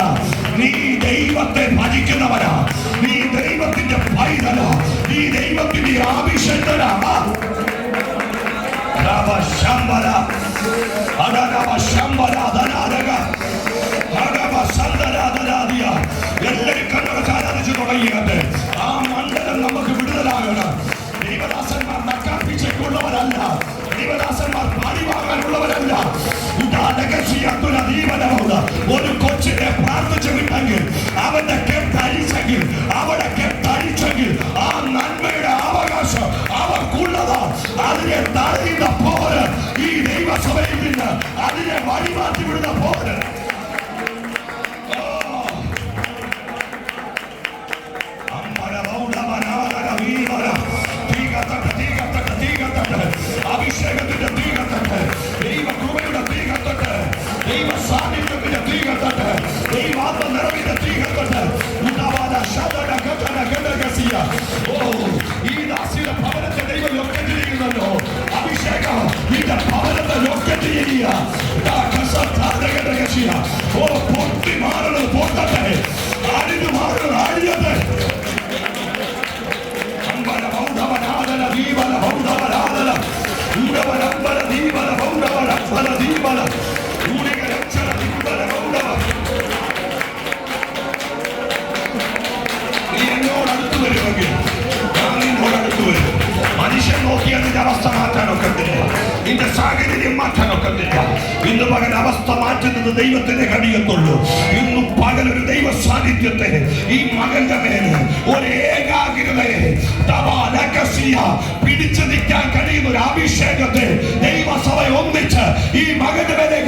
നീ ദൈവത്തെ ഭജിക്കുന്നവനാ, നീ ദൈവത്തിന്റെ പൈതല, നീ ദൈവത്തിന്റെ ആവശ്യത്തനാ. എല്ലാവരും കണ്ണടച്ച് ആരാധിച്ചു തുടങ്ങിയിട്ട് ആ മണ്ഡലം നമുക്ക് വിടുതലാകണം. ദൈവദാസന്മാർ നക്കാപ്പിച്ചയ്ക്കുള്ളവരല്ല, ദൈവദാസന്മാർ പാടിവാങ്ങാനുള്ളവരല്ല. ഒരു കൊച്ചിനെ പ്രാർത്ഥിച്ചു വിട്ടെങ്കിൽ, അവന്റെ കെട്ടഴിച്ചെങ്കിൽ, അവിടെ കെട്ടഴിച്ചെങ്കിൽ ആ നന്മയുടെ അവകാശം അവർക്കുള്ളതാ. അതിനെ തടയുന്ന പോര് ഈ ദൈവസഭയിൽ നിന്ന് അതിനെ വഴിമാറ്റി വിടുന്ന പോര്. അഭിഷേകത്തിന്റെ തീ കത്തട്ടെ, ദൈവകൃപയുടെ തീ കത്തട്ടെ, ദൈവ സാന്നിധ്യത്തിന്റെ തീ കത്തട്ടെ, ദൈവാത്മ നിറവിന്റെ തീ കത്തട്ടെ. ഓ, ഈ ദാസിയുടെ ഭവനത്തെ ദൈവം ലൊക്കേറ്റ് ചെയ്യുന്നല്ലോ. അഭിഷേകം നിന്റെ ഭവനത്തെ ലൊക്കേറ്റ് ചെയ്യുക. ഓ, പൊട്ടി മാറുന്നത് പൊട്ടട്ടെ, അടിഞ്ഞു മാറുന്നത് അടിയട്ടെ. മനുഷ്യൻ നോക്കിയാൽ നിന്റെ അവസ്ഥ മാറ്റാനൊക്കത്തില്ല, നിന്റെ സാഹചര്യം മാറ്റാനൊക്കത്തില്ല. ഇന്ന് പകൽ അവസ്ഥ മാറ്റുന്നത് ദൈവത്തിനെ കഴിയത്തുള്ളൂ. ഇന്ന് പകൽ ഒരു ദൈവ സാന്നിധ്യത്തെ ഈ മകന്റെ മേലെ ഒരു ഏകാഗ്രതയെ പിടിച്ചു നിൽക്കാൻ കഴിയുന്ന ഒരു അഭിഷേകത്തെ ദൈവസഭ ഒന്നിച്ച് ഈ മകന്റെ മേലെ